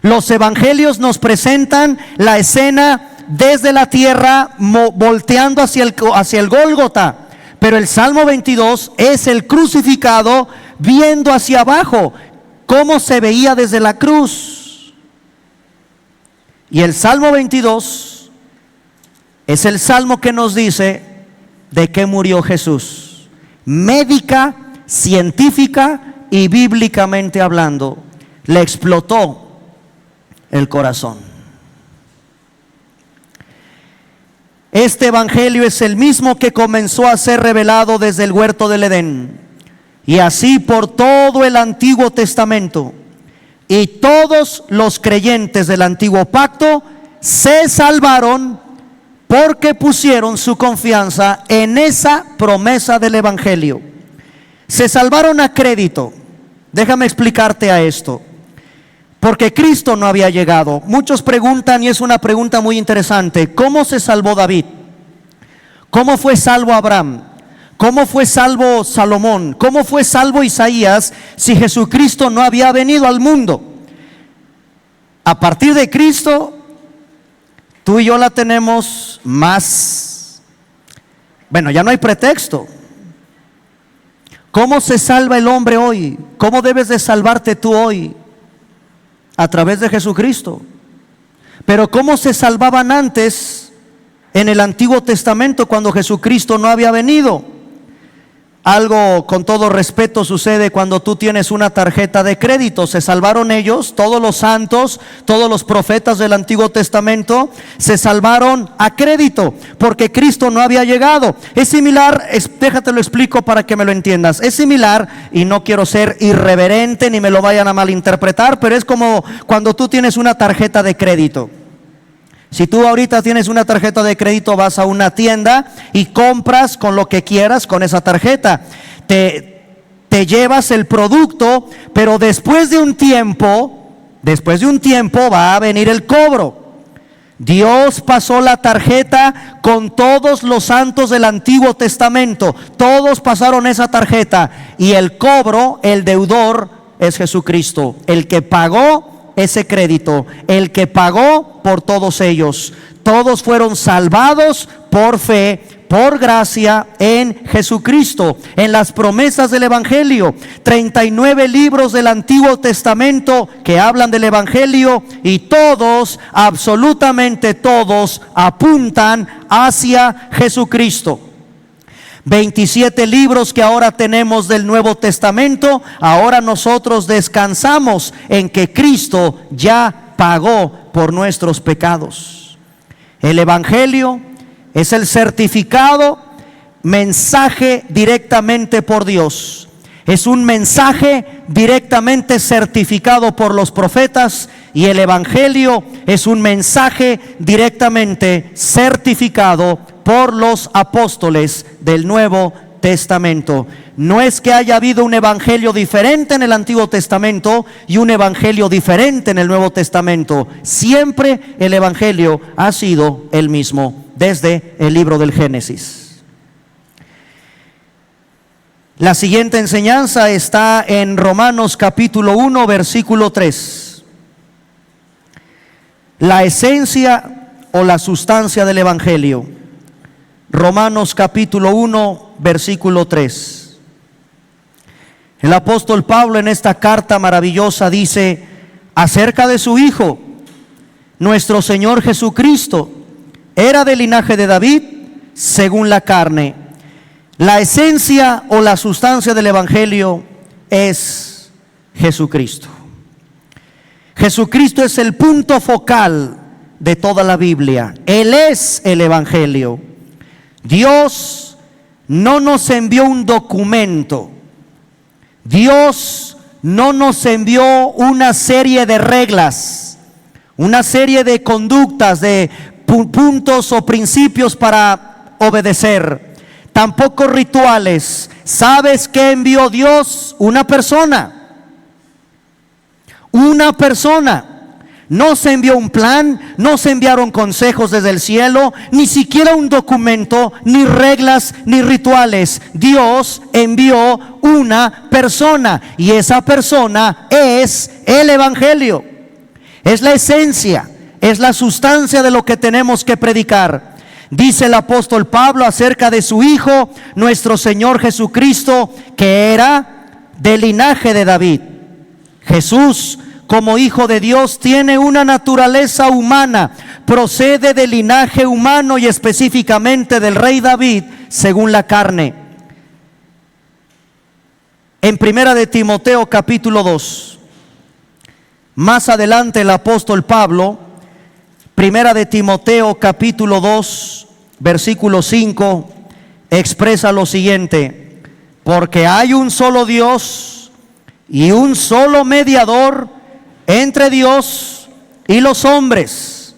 Los evangelios nos presentan la escena desde la tierra, volteando hacia el Gólgota. Pero el Salmo 22 es el crucificado viendo hacia abajo, cómo se veía desde la cruz. Y el Salmo 22 es el salmo que nos dice de qué murió Jesús, médica, científica y bíblicamente hablando. Le explotó el corazón. Este evangelio es el mismo que comenzó a ser revelado desde el huerto del Edén, y así por todo el Antiguo Testamento. Y todos los creyentes del Antiguo Pacto se salvaron porque pusieron su confianza en esa promesa del evangelio. Se salvaron a crédito. Déjame explicarte a esto. Porque Cristo no había llegado. Muchos preguntan, y es una pregunta muy interesante: ¿cómo se salvó David? ¿Cómo fue salvo Abraham? ¿Cómo fue salvo Salomón? ¿Cómo fue salvo Isaías si Jesucristo no había venido al mundo? A partir de Cristo, tú y yo la tenemos más. Bueno, ya no hay pretexto. ¿Cómo se salva el hombre hoy? ¿Cómo debes de salvarte tú hoy? A través de Jesucristo. Pero ¿cómo se salvaban antes en el Antiguo Testamento cuando Jesucristo no había venido? Algo, con todo respeto, sucede cuando tú tienes una tarjeta de crédito. Se salvaron ellos, todos los santos, todos los profetas del Antiguo Testamento se salvaron a crédito porque Cristo no había llegado. Es similar, déjate lo explico para que me lo entiendas. Es similar, y no quiero ser irreverente ni me lo vayan a malinterpretar, pero es como cuando tú tienes una tarjeta de crédito. Si tú ahorita tienes una tarjeta de crédito, vas a una tienda y compras con lo que quieras con esa tarjeta. Te llevas el producto, pero después de un tiempo va a venir el cobro. Dios pasó la tarjeta con todos los santos del Antiguo Testamento. Todos pasaron esa tarjeta, y el cobro, el deudor, es Jesucristo, el que pagó ese crédito, el que pagó por todos ellos. Todos fueron salvados por fe, por gracia en Jesucristo, en las promesas del evangelio. 39 libros del Antiguo Testamento que hablan del evangelio, y todos, absolutamente todos, apuntan hacia Jesucristo. 27 libros que ahora tenemos del Nuevo Testamento, ahora nosotros descansamos en que Cristo ya pagó por nuestros pecados. El Evangelio es el certificado, mensaje directamente por Dios. Es un mensaje directamente certificado por los profetas, y el Evangelio es un mensaje directamente certificado por los apóstoles del Nuevo Testamento. No es que haya habido un evangelio diferente en el Antiguo Testamento y un evangelio diferente en el Nuevo Testamento. Siempre el evangelio ha sido el mismo desde el libro del Génesis. La siguiente enseñanza está en Romanos capítulo 1, versículo 3. La esencia o la sustancia del evangelio. Romanos capítulo 1, versículo 3. El apóstol Pablo en esta carta maravillosa dice acerca de su Hijo: nuestro Señor Jesucristo era del linaje de David según la carne. La esencia o la sustancia del evangelio es Jesucristo. Jesucristo es el punto focal de toda la Biblia. Él es el evangelio. Dios no nos envió un documento. Dios no nos envió una serie de reglas, una serie de conductas, de puntos o principios para obedecer. Tampoco rituales. ¿Sabes qué envió Dios? Una persona. Una persona. No se envió un plan, no se enviaron consejos desde el cielo, ni siquiera un documento, ni reglas, ni rituales. Dios envió una persona, y esa persona es el evangelio. Es la esencia, es la sustancia de lo que tenemos que predicar. Dice el apóstol Pablo acerca de su Hijo, nuestro Señor Jesucristo, que era del linaje de David. Jesús, como Hijo de Dios, tiene una naturaleza humana, procede del linaje humano y específicamente del rey David según la carne. En primera de Timoteo capítulo 2, más adelante el apóstol Pablo, primera de Timoteo capítulo 2, versículo 5, expresa lo siguiente: porque hay un solo Dios y un solo mediador entre Dios y los hombres.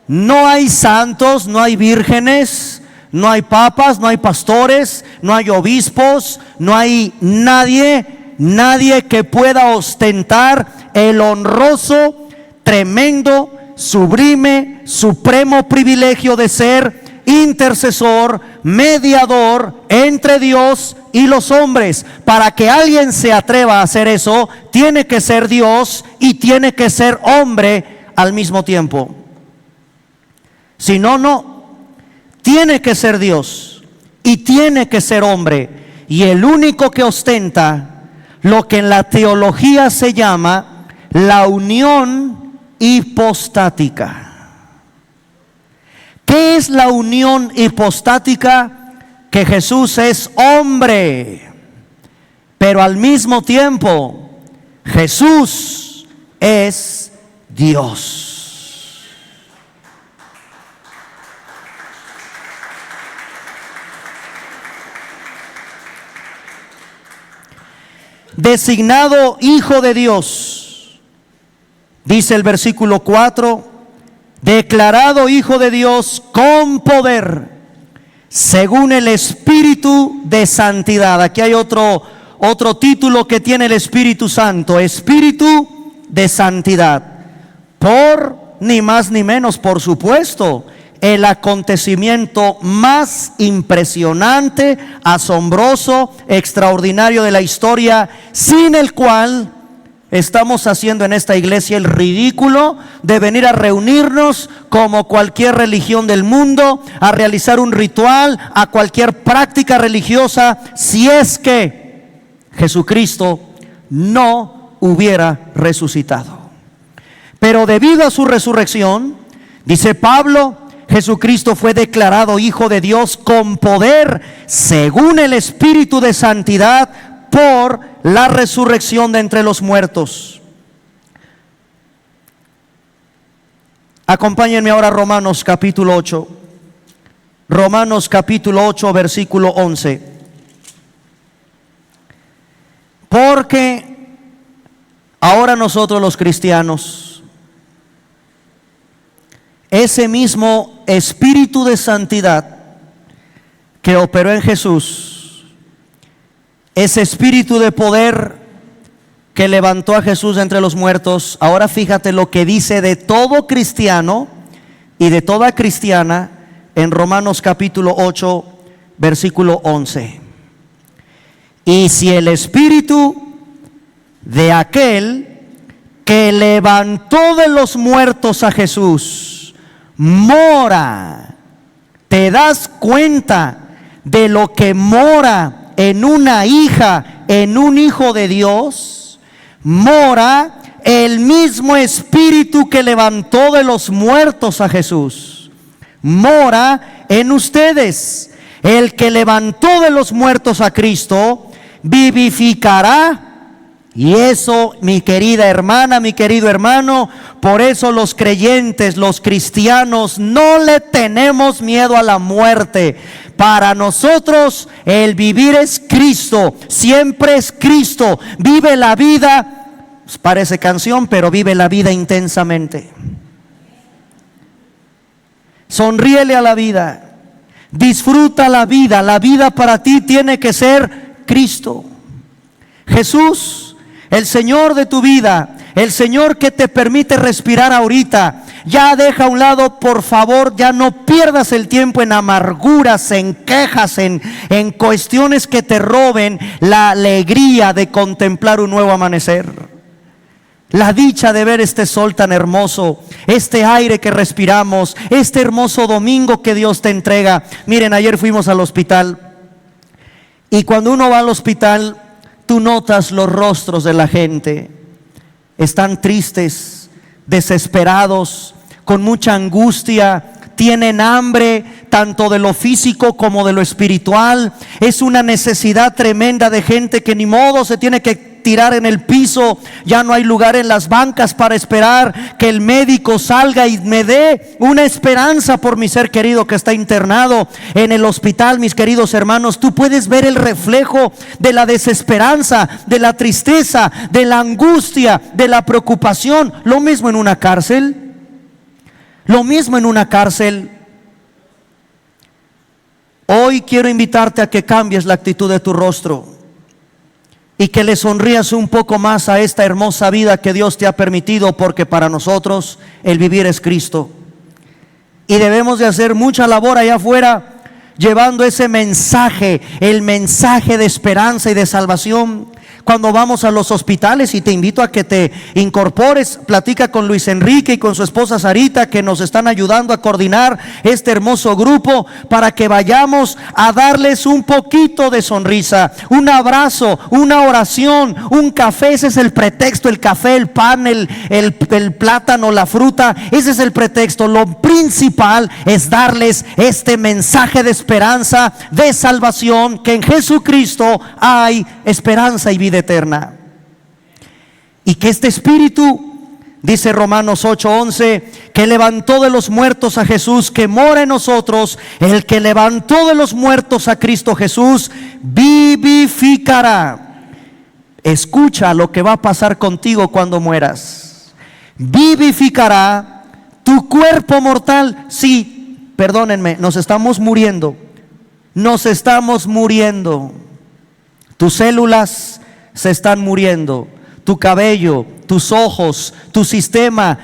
No hay santos, no hay vírgenes, no hay papas, no hay pastores, no hay obispos, no hay nadie que pueda ostentar el honroso, tremendo, sublime, supremo privilegio de ser intercesor, mediador entre Dios y los hombres. Para que alguien se atreva a hacer eso, tiene que ser Dios y tiene que ser hombre al mismo tiempo. Si no, no. Tiene que ser Dios y tiene que ser hombre. Y el único que ostenta lo que en la teología se llama la unión hipostática. ¿Qué es la unión hipostática? Que Jesús es hombre, pero al mismo tiempo Jesús es Dios. Designado Hijo de Dios, dice el versículo 4, declarado Hijo de Dios con poder, según el Espíritu de santidad. Aquí hay otro título que tiene el Espíritu Santo: Espíritu de santidad. Por ni más ni menos, por supuesto, el acontecimiento más impresionante, asombroso, extraordinario de la historia, sin el cual estamos haciendo en esta iglesia el ridículo de venir a reunirnos como cualquier religión del mundo, a realizar un ritual, a cualquier práctica religiosa, si es que Jesucristo no hubiera resucitado. Pero debido a su resurrección, dice Pablo, Jesucristo fue declarado Hijo de Dios con poder, según el Espíritu de santidad, por la resurrección de entre los muertos. Acompáñenme ahora a Romanos capítulo 8. Romanos capítulo 8, versículo 11. Porque ahora nosotros los cristianos, ese mismo Espíritu de santidad que operó en Jesús, ese Espíritu de poder que levantó a Jesús entre los muertos, ahora fíjate lo que dice de todo cristiano y de toda cristiana en Romanos capítulo 8, versículo 11. Y si el Espíritu de aquel que levantó de los muertos a Jesús mora, ¿te das cuenta de lo que mora en una hija, en un hijo de Dios? Mora el mismo Espíritu que levantó de los muertos a Jesús. Mora en ustedes. El que levantó de los muertos a Cristo vivificará. Y eso, mi querida hermana, mi querido hermano, por eso los creyentes, los cristianos, no le tenemos miedo a la muerte. Para nosotros el vivir es Cristo, siempre es Cristo. Vive la vida, parece canción, pero vive la vida intensamente. Sonríele a la vida, disfruta la vida para ti tiene que ser Cristo. Jesús, el Señor de tu vida, el Señor que te permite respirar ahorita. Ya deja a un lado, por favor, ya no pierdas el tiempo en amarguras, en quejas, en cuestiones que te roben la alegría de contemplar un nuevo amanecer. La dicha de ver este sol tan hermoso, este aire que respiramos, este hermoso domingo que Dios te entrega. Miren, ayer fuimos al hospital y cuando uno va al hospital, tú notas los rostros de la gente. Están tristes, desesperados, con mucha angustia, tienen hambre tanto de lo físico como de lo espiritual. Es una necesidad tremenda de gente que ni modo se tiene que tirar en el piso. Ya no hay lugar en las bancas para esperar que el médico salga y me dé una esperanza por mi ser querido que está internado en el hospital. Mis queridos hermanos, tú puedes ver el reflejo de la desesperanza, de la tristeza, de la angustia, de la preocupación. Lo mismo en una cárcel. Lo mismo en una cárcel. Hoy quiero invitarte a que cambies la actitud de tu rostro y que le sonrías un poco más a esta hermosa vida que Dios te ha permitido, porque para nosotros el vivir es Cristo. Y debemos de hacer mucha labor allá afuera, llevando ese mensaje, el mensaje de esperanza y de salvación. Cuando vamos a los hospitales, y te invito a que te incorpores, platica con Luis Enrique y con su esposa Sarita, que nos están ayudando a coordinar este hermoso grupo, para que vayamos a darles un poquito de sonrisa, un abrazo, una oración, un café. Ese es el pretexto, el café, el pan, el plátano, la fruta, ese es el pretexto. Lo principal es darles este mensaje de esperanza, de salvación, que en Jesucristo hay esperanza y vida eterna. Y que este Espíritu, dice Romanos 8:11, que levantó de los muertos a Jesús, que mora en nosotros, el que levantó de los muertos a Cristo Jesús, vivificará. Escucha lo que va a pasar contigo cuando mueras. Vivificará tu cuerpo mortal. Sí, perdónenme, nos estamos muriendo. Nos estamos muriendo. Tus células se están muriendo, tu cabello, tus ojos, tu sistema,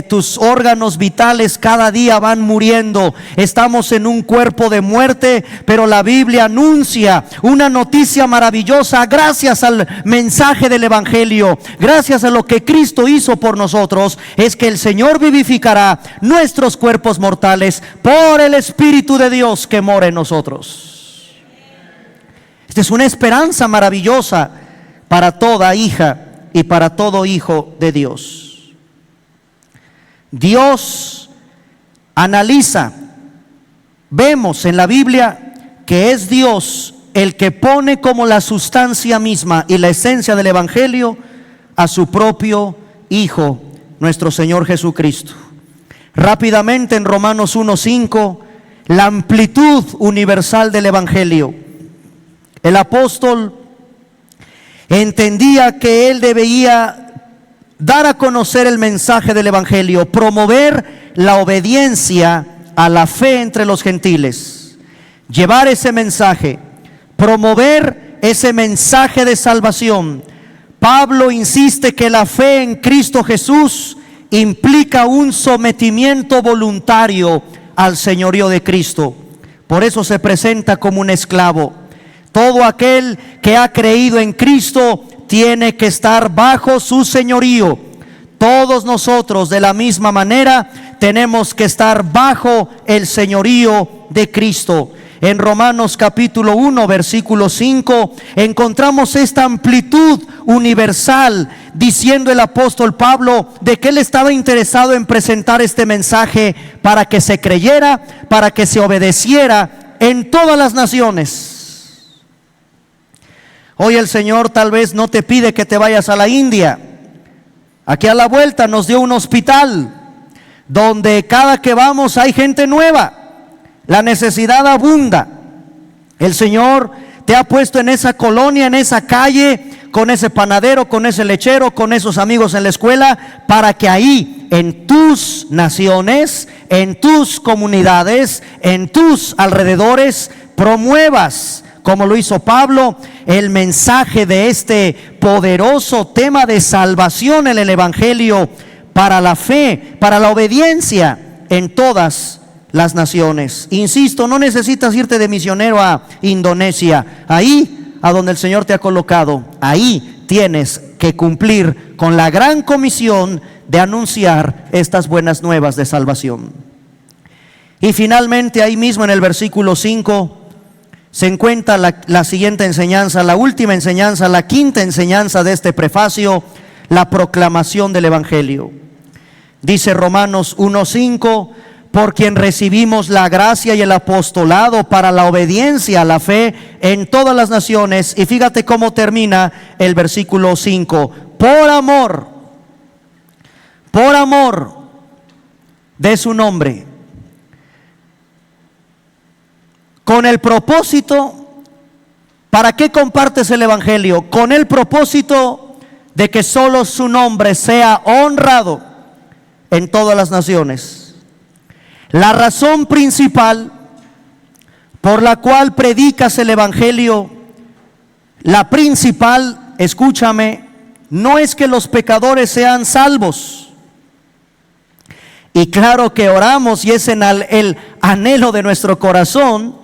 tus órganos vitales cada día van muriendo. Estamos en un cuerpo de muerte, pero la Biblia anuncia una noticia maravillosa gracias al mensaje del Evangelio, gracias a lo que Cristo hizo por nosotros. Es que el Señor vivificará nuestros cuerpos mortales por el Espíritu de Dios que mora en nosotros. Esta es una esperanza maravillosa para toda hija y para todo hijo de Dios. Dios analiza, vemos en la Biblia que es Dios el que pone como la sustancia misma y la esencia del Evangelio a su propio Hijo, nuestro Señor Jesucristo. Rápidamente en Romanos 1:5, la amplitud universal del Evangelio. El apóstol entendía que él debía dar a conocer el mensaje del Evangelio, promover la obediencia a la fe entre los gentiles, llevar ese mensaje, promover ese mensaje de salvación. Pablo insiste que la fe en Cristo Jesús implica un sometimiento voluntario al señorío de Cristo. Por eso se presenta como un esclavo. Todo aquel que ha creído en Cristo tiene que estar bajo su señorío. Todos nosotros de la misma manera tenemos que estar bajo el señorío de Cristo. En Romanos capítulo 1 versículo 5 encontramos esta amplitud universal, diciendo el apóstol Pablo de que él estaba interesado en presentar este mensaje para que se creyera, para que se obedeciera en todas las naciones. Hoy el Señor tal vez no te pide que te vayas a la India. Aquí a la vuelta nos dio un hospital donde cada que vamos hay gente nueva. La necesidad abunda. El Señor te ha puesto en esa colonia, en esa calle, con ese panadero, con ese lechero, con esos amigos en la escuela, para que ahí, en tus naciones, en tus comunidades, en tus alrededores, promuevas, como lo hizo Pablo, el mensaje de este poderoso tema de salvación en el Evangelio para la fe, para la obediencia en todas las naciones. Insisto, no necesitas irte de misionero a Indonesia. Ahí, a donde el Señor te ha colocado, ahí tienes que cumplir con la gran comisión de anunciar estas buenas nuevas de salvación. Y finalmente, ahí mismo en el versículo 5 se encuentra la siguiente enseñanza, la última enseñanza, la quinta enseñanza de este prefacio, la proclamación del Evangelio. Dice Romanos 1:5, por quien recibimos la gracia y el apostolado para la obediencia a la fe en todas las naciones. Y fíjate cómo termina el versículo 5, por amor de su nombre, con el propósito. ¿Para qué compartes el Evangelio? Con el propósito de que solo su nombre sea honrado en todas las naciones. La razón principal por la cual predicas el Evangelio, la principal, escúchame, no es que los pecadores sean salvos. Y claro que oramos, y es en el anhelo de nuestro corazón,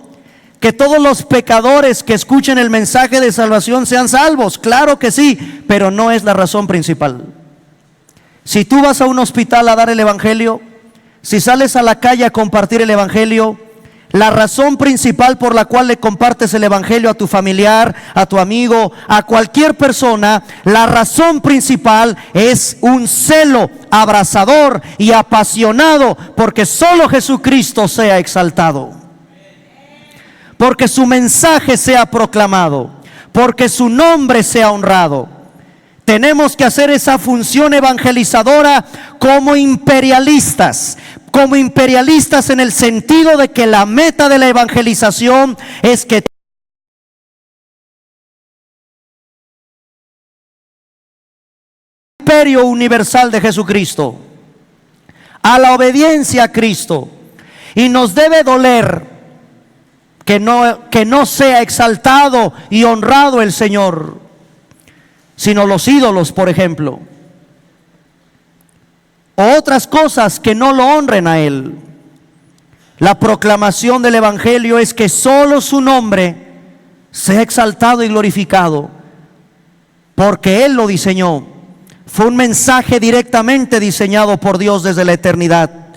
que todos los pecadores que escuchen el mensaje de salvación sean salvos. Claro que sí, pero no es la razón principal. Si tú vas a un hospital a dar el Evangelio, si sales a la calle a compartir el Evangelio, la razón principal por la cual le compartes el Evangelio a tu familiar, a tu amigo, a cualquier persona, la razón principal es un celo abrasador y apasionado porque solo Jesucristo sea exaltado, porque su mensaje sea proclamado, porque su nombre sea honrado. Tenemos que hacer esa función evangelizadora como imperialistas en el sentido de que la meta de la evangelización es que el imperio universal de Jesucristo, a la obediencia a Cristo. Y nos debe doler que no sea exaltado y honrado el Señor, sino los ídolos, por ejemplo, o otras cosas que no lo honren a Él. La proclamación del Evangelio es que solo su nombre sea exaltado y glorificado, porque Él lo diseñó. Fue un mensaje directamente diseñado por Dios desde la eternidad,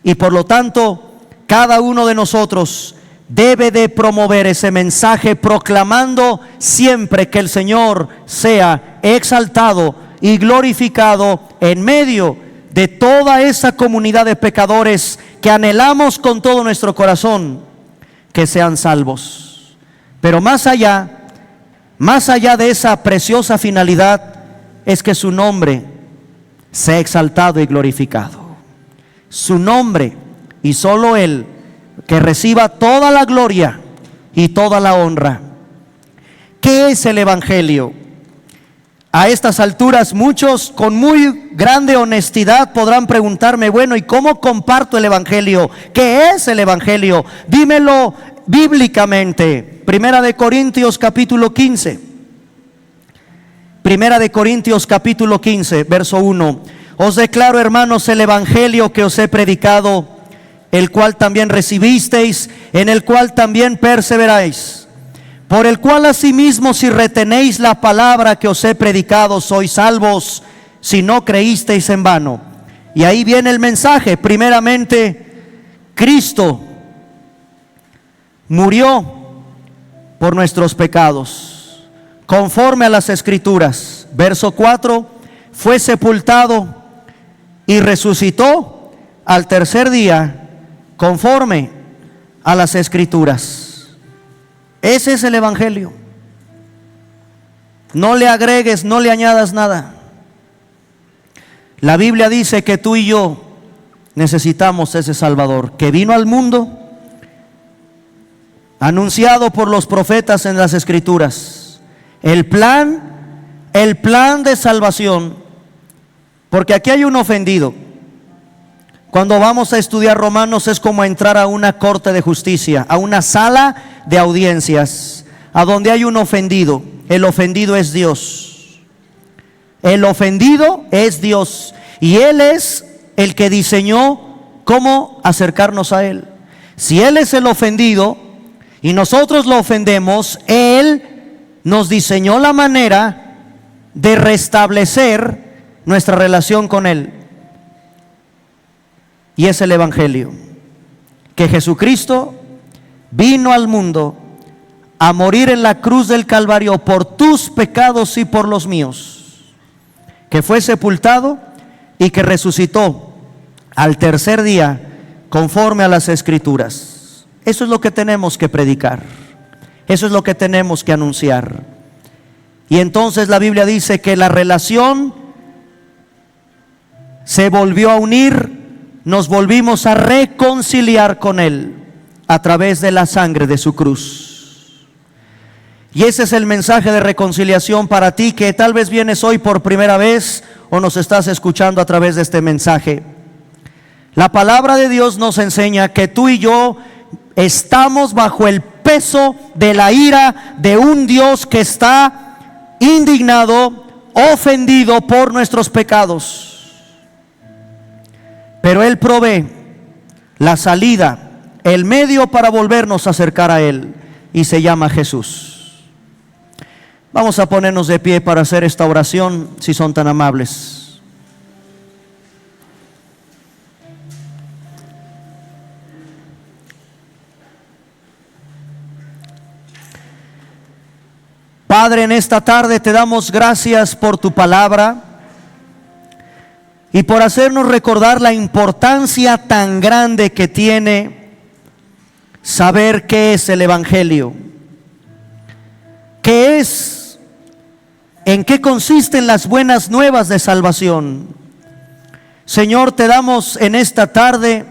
y por lo tanto cada uno de nosotros debe de promover ese mensaje, proclamando siempre que el Señor sea exaltado y glorificado en medio de toda esa comunidad de pecadores que anhelamos con todo nuestro corazón que sean salvos. Pero más allá de esa preciosa finalidad, es que su nombre sea exaltado y glorificado. su nombre, y solo Él, que reciba toda la gloria y toda la honra. ¿Qué es el Evangelio? A estas alturas muchos con muy grande honestidad podrán preguntarme, bueno, ¿y cómo comparto el Evangelio? ¿Qué es el Evangelio? Dímelo bíblicamente. Primera de Corintios capítulo 15. Primera de Corintios capítulo 15, verso 1. Os declaro, hermanos, el Evangelio que os he predicado, el cual también recibisteis, en el cual también perseveráis, por el cual asimismo, si retenéis la palabra que os he predicado, sois salvos, si no creísteis en vano. Y ahí viene el mensaje. Primeramente, Cristo murió por nuestros pecados, conforme a las Escrituras. Verso 4, fue sepultado y resucitó al tercer día, conforme a las Escrituras. Ese es el Evangelio. No le agregues, no le añadas nada. La Biblia dice que tú y yo necesitamos ese Salvador, que vino al mundo, anunciado por los profetas en las Escrituras. El plan de salvación. Porque aquí hay un ofendido. Cuando vamos a estudiar Romanos es como entrar a una corte de justicia, a una sala de audiencias, a donde hay un ofendido. El ofendido es Dios. El ofendido es Dios. Y Él es el que diseñó cómo acercarnos a Él. Si Él es el ofendido y nosotros lo ofendemos, Él nos diseñó la manera de restablecer nuestra relación con Él. Y es el Evangelio, que Jesucristo vino al mundo a morir en la cruz del Calvario por tus pecados y por los míos, que fue sepultado y que resucitó al tercer día conforme a las Escrituras. Eso es lo que tenemos que predicar, eso es lo que tenemos que anunciar. Y entonces la Biblia dice que la relación se volvió a unir, nos volvimos a reconciliar con Él a través de la sangre de su cruz. Y ese es el mensaje de reconciliación para ti, que tal vez vienes hoy por primera vez o nos estás escuchando a través de este mensaje. La palabra de Dios nos enseña que tú y yo estamos bajo el peso de la ira de un Dios que está indignado, ofendido por nuestros pecados. Pero Él provee la salida, el medio para volvernos a acercar a Él, y se llama Jesús. Vamos a ponernos de pie para hacer esta oración, si son tan amables. Padre, en esta tarde te damos gracias por tu palabra y por hacernos recordar la importancia tan grande que tiene saber qué es el Evangelio, qué es, en qué consisten las buenas nuevas de salvación. Señor, te damos en esta tarde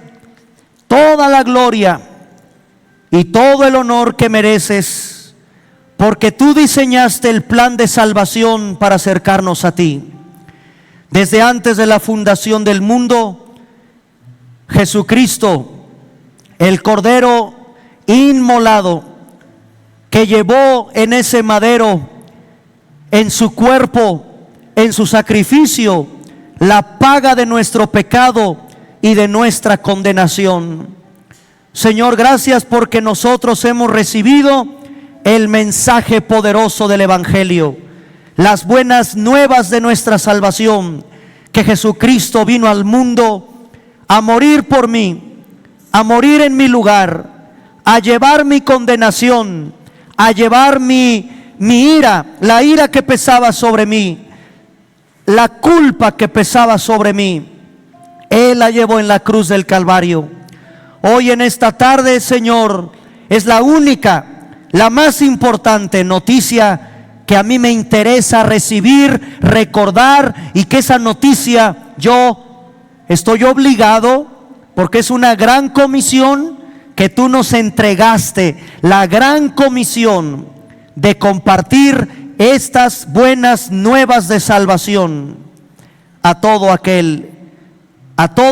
toda la gloria y todo el honor que mereces, porque tú diseñaste el plan de salvación para acercarnos a ti. Desde antes de la fundación del mundo, Jesucristo, el Cordero inmolado, que llevó en ese madero, en su cuerpo, en su sacrificio, la paga de nuestro pecado y de nuestra condenación. Señor, gracias porque nosotros hemos recibido el mensaje poderoso del Evangelio, las buenas nuevas de nuestra salvación, que Jesucristo vino al mundo a morir por mí, a morir en mi lugar, a llevar mi condenación, a llevar mi ira, la ira que pesaba sobre mí, la culpa que pesaba sobre mí. Él la llevó en la cruz del Calvario. Hoy en esta tarde, Señor, es la única, la más importante noticia que a mí me interesa recibir, recordar, y que esa noticia yo estoy obligado porque es una gran comisión que tú nos entregaste, la gran comisión de compartir estas buenas nuevas de salvación a toda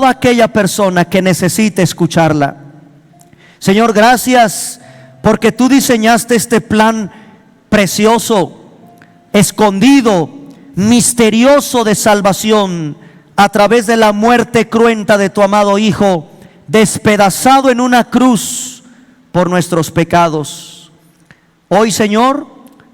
aquella persona que necesite escucharla. Señor, gracias porque tú diseñaste este plan precioso, escondido, misterioso de salvación a través de la muerte cruenta de tu amado Hijo, despedazado en una cruz por nuestros pecados. Hoy, Señor,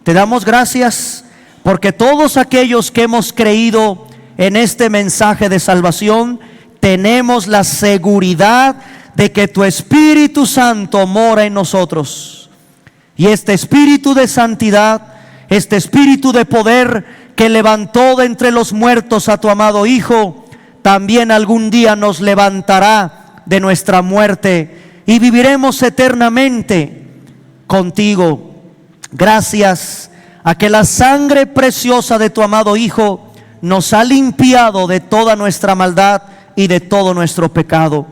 te damos gracias porque todos aquellos que hemos creído en este mensaje de salvación, tenemos la seguridad de que tu Espíritu Santo mora en nosotros. Y este Espíritu de santidad, este Espíritu de poder que levantó de entre los muertos a tu amado Hijo, también algún día nos levantará de nuestra muerte y viviremos eternamente contigo. Gracias a que la sangre preciosa de tu amado Hijo nos ha limpiado de toda nuestra maldad y de todo nuestro pecado.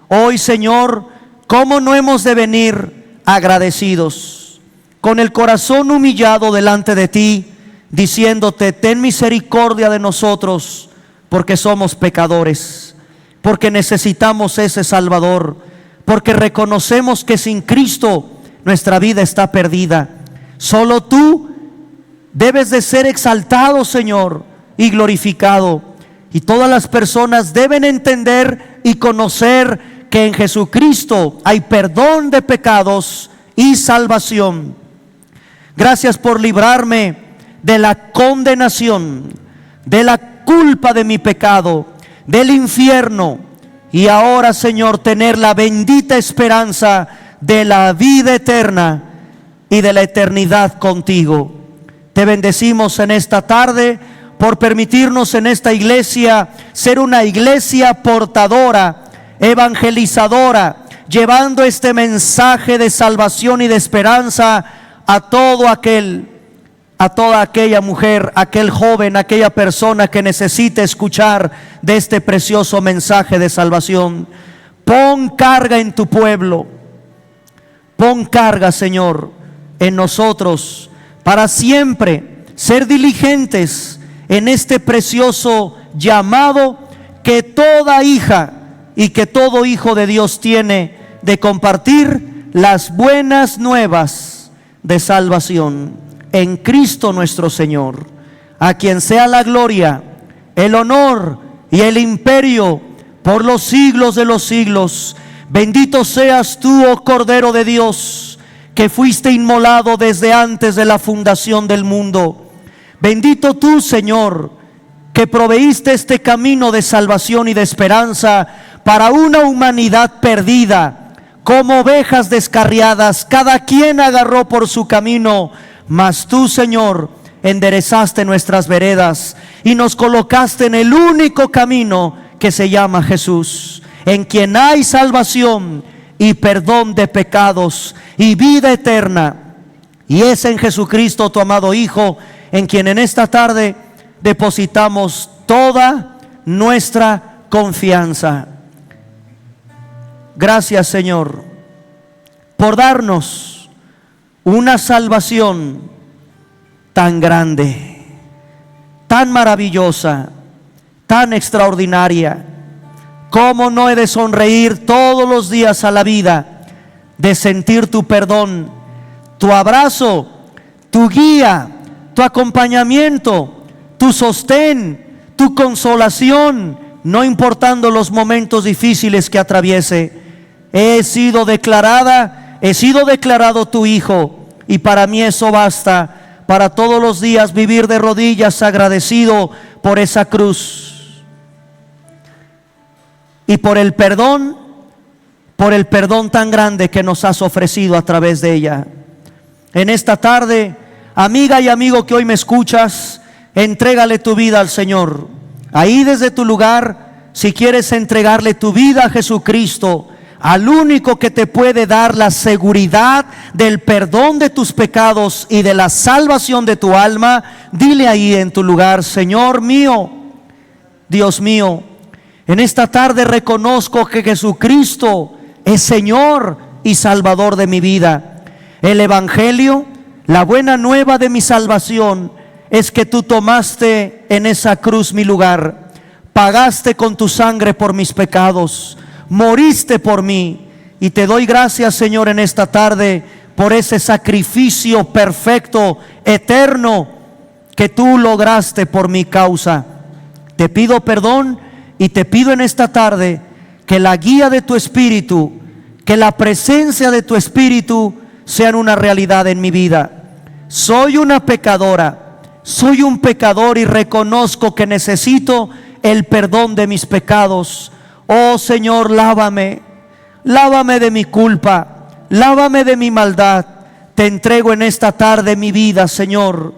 Hoy, Señor, ¿cómo no hemos de venir agradecidos, con el corazón humillado delante de ti, diciéndote: ten misericordia de nosotros, porque somos pecadores, porque necesitamos ese Salvador, porque reconocemos que sin Cristo nuestra vida está perdida. Solo tú debes de ser exaltado, Señor, y glorificado. Y todas las personas deben entender y conocer que en Jesucristo hay perdón de pecados y salvación. Gracias por librarme de la condenación, de la culpa de mi pecado, del infierno, y ahora, Señor, tener la bendita esperanza de la vida eterna y de la eternidad contigo. Te bendecimos en esta tarde por permitirnos en esta iglesia ser una iglesia portadora, evangelizadora, llevando este mensaje de salvación y de esperanza a toda aquella mujer, aquel joven, aquella persona que necesite escuchar de este precioso mensaje de salvación. Pon carga en tu pueblo, pon carga, Señor, en nosotros, para siempre ser diligentes en este precioso llamado que toda hija y que todo hijo de Dios tiene de compartir las buenas nuevas de salvación en Cristo nuestro Señor, a quien sea la gloria, el honor y el imperio por los siglos de los siglos. Bendito seas tú, oh Cordero de Dios, que fuiste inmolado desde antes de la fundación del mundo. Bendito tú, Señor, que proveíste este camino de salvación y de esperanza para una humanidad perdida, como ovejas descarriadas. Cada quien agarró por su camino, mas tú, Señor, enderezaste nuestras veredas y nos colocaste en el único camino que se llama Jesús, en quien hay salvación y perdón de pecados y vida eterna. Y es en Jesucristo, tu amado Hijo, en quien en esta tarde depositamos toda nuestra confianza. Gracias, Señor, por darnos una salvación tan grande, tan maravillosa, tan extraordinaria. ¿Cómo no he de sonreír todos los días a la vida de sentir tu perdón, tu abrazo, tu guía, tu acompañamiento, tu sostén, tu consolación, no importando los momentos difíciles que atraviese? He sido declarado tu hijo, y para mí eso basta para todos los días vivir de rodillas agradecido por esa cruz y por el perdón tan grande que nos has ofrecido a través de ella. En esta tarde, amiga y amigo que hoy me escuchas, entrégale tu vida al Señor. Ahí desde tu lugar, si quieres entregarle tu vida a Jesucristo, al único que te puede dar la seguridad del perdón de tus pecados y de la salvación de tu alma, dile ahí en tu lugar: Señor mío, Dios mío, En esta tarde reconozco que Jesucristo es Señor y Salvador de mi vida. El Evangelio, la buena nueva de mi salvación, es que tú tomaste en esa cruz mi lugar, pagaste con tu sangre por mis pecados, moriste por mí, y te doy gracias, Señor, en esta tarde por ese sacrificio perfecto, eterno, que tú lograste por mi causa. Te pido perdón y te pido en esta tarde que la guía de tu Espíritu, que la presencia de tu Espíritu sean una realidad en mi vida. Soy una pecadora, soy un pecador y reconozco que necesito el perdón de mis pecados. Oh Señor, lávame, lávame de mi culpa, lávame de mi maldad. Te entrego en esta tarde mi vida, Señor.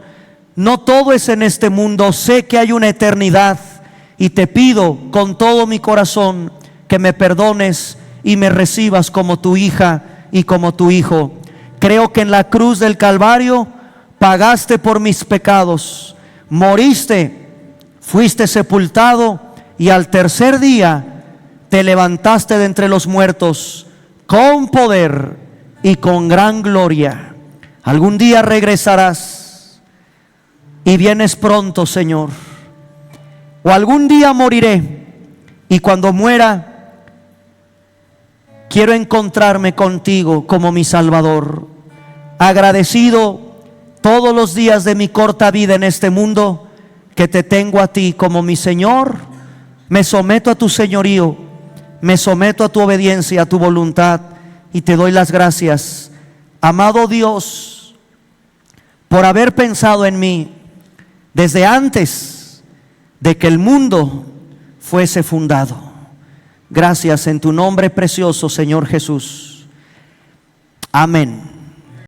No todo es en este mundo, sé que hay una eternidad, y te pido con todo mi corazón que me perdones y me recibas como tu hija y como tu hijo. Creo que en la cruz del Calvario pagaste por mis pecados, moriste, fuiste sepultado y al tercer día te levantaste de entre los muertos con poder y con gran gloria. Algún día regresarás y vienes pronto, Señor. O algún día moriré, y cuando muera quiero encontrarme contigo como mi Salvador. Agradecido todos los días de mi corta vida en este mundo, que te tengo a ti como mi Señor. Me someto a tu señorío, me someto a tu obediencia, a tu voluntad, y te doy las gracias, amado Dios, por haber pensado en mí desde antes de que el mundo fuese fundado. Gracias en tu nombre precioso, Señor Jesús. Amén.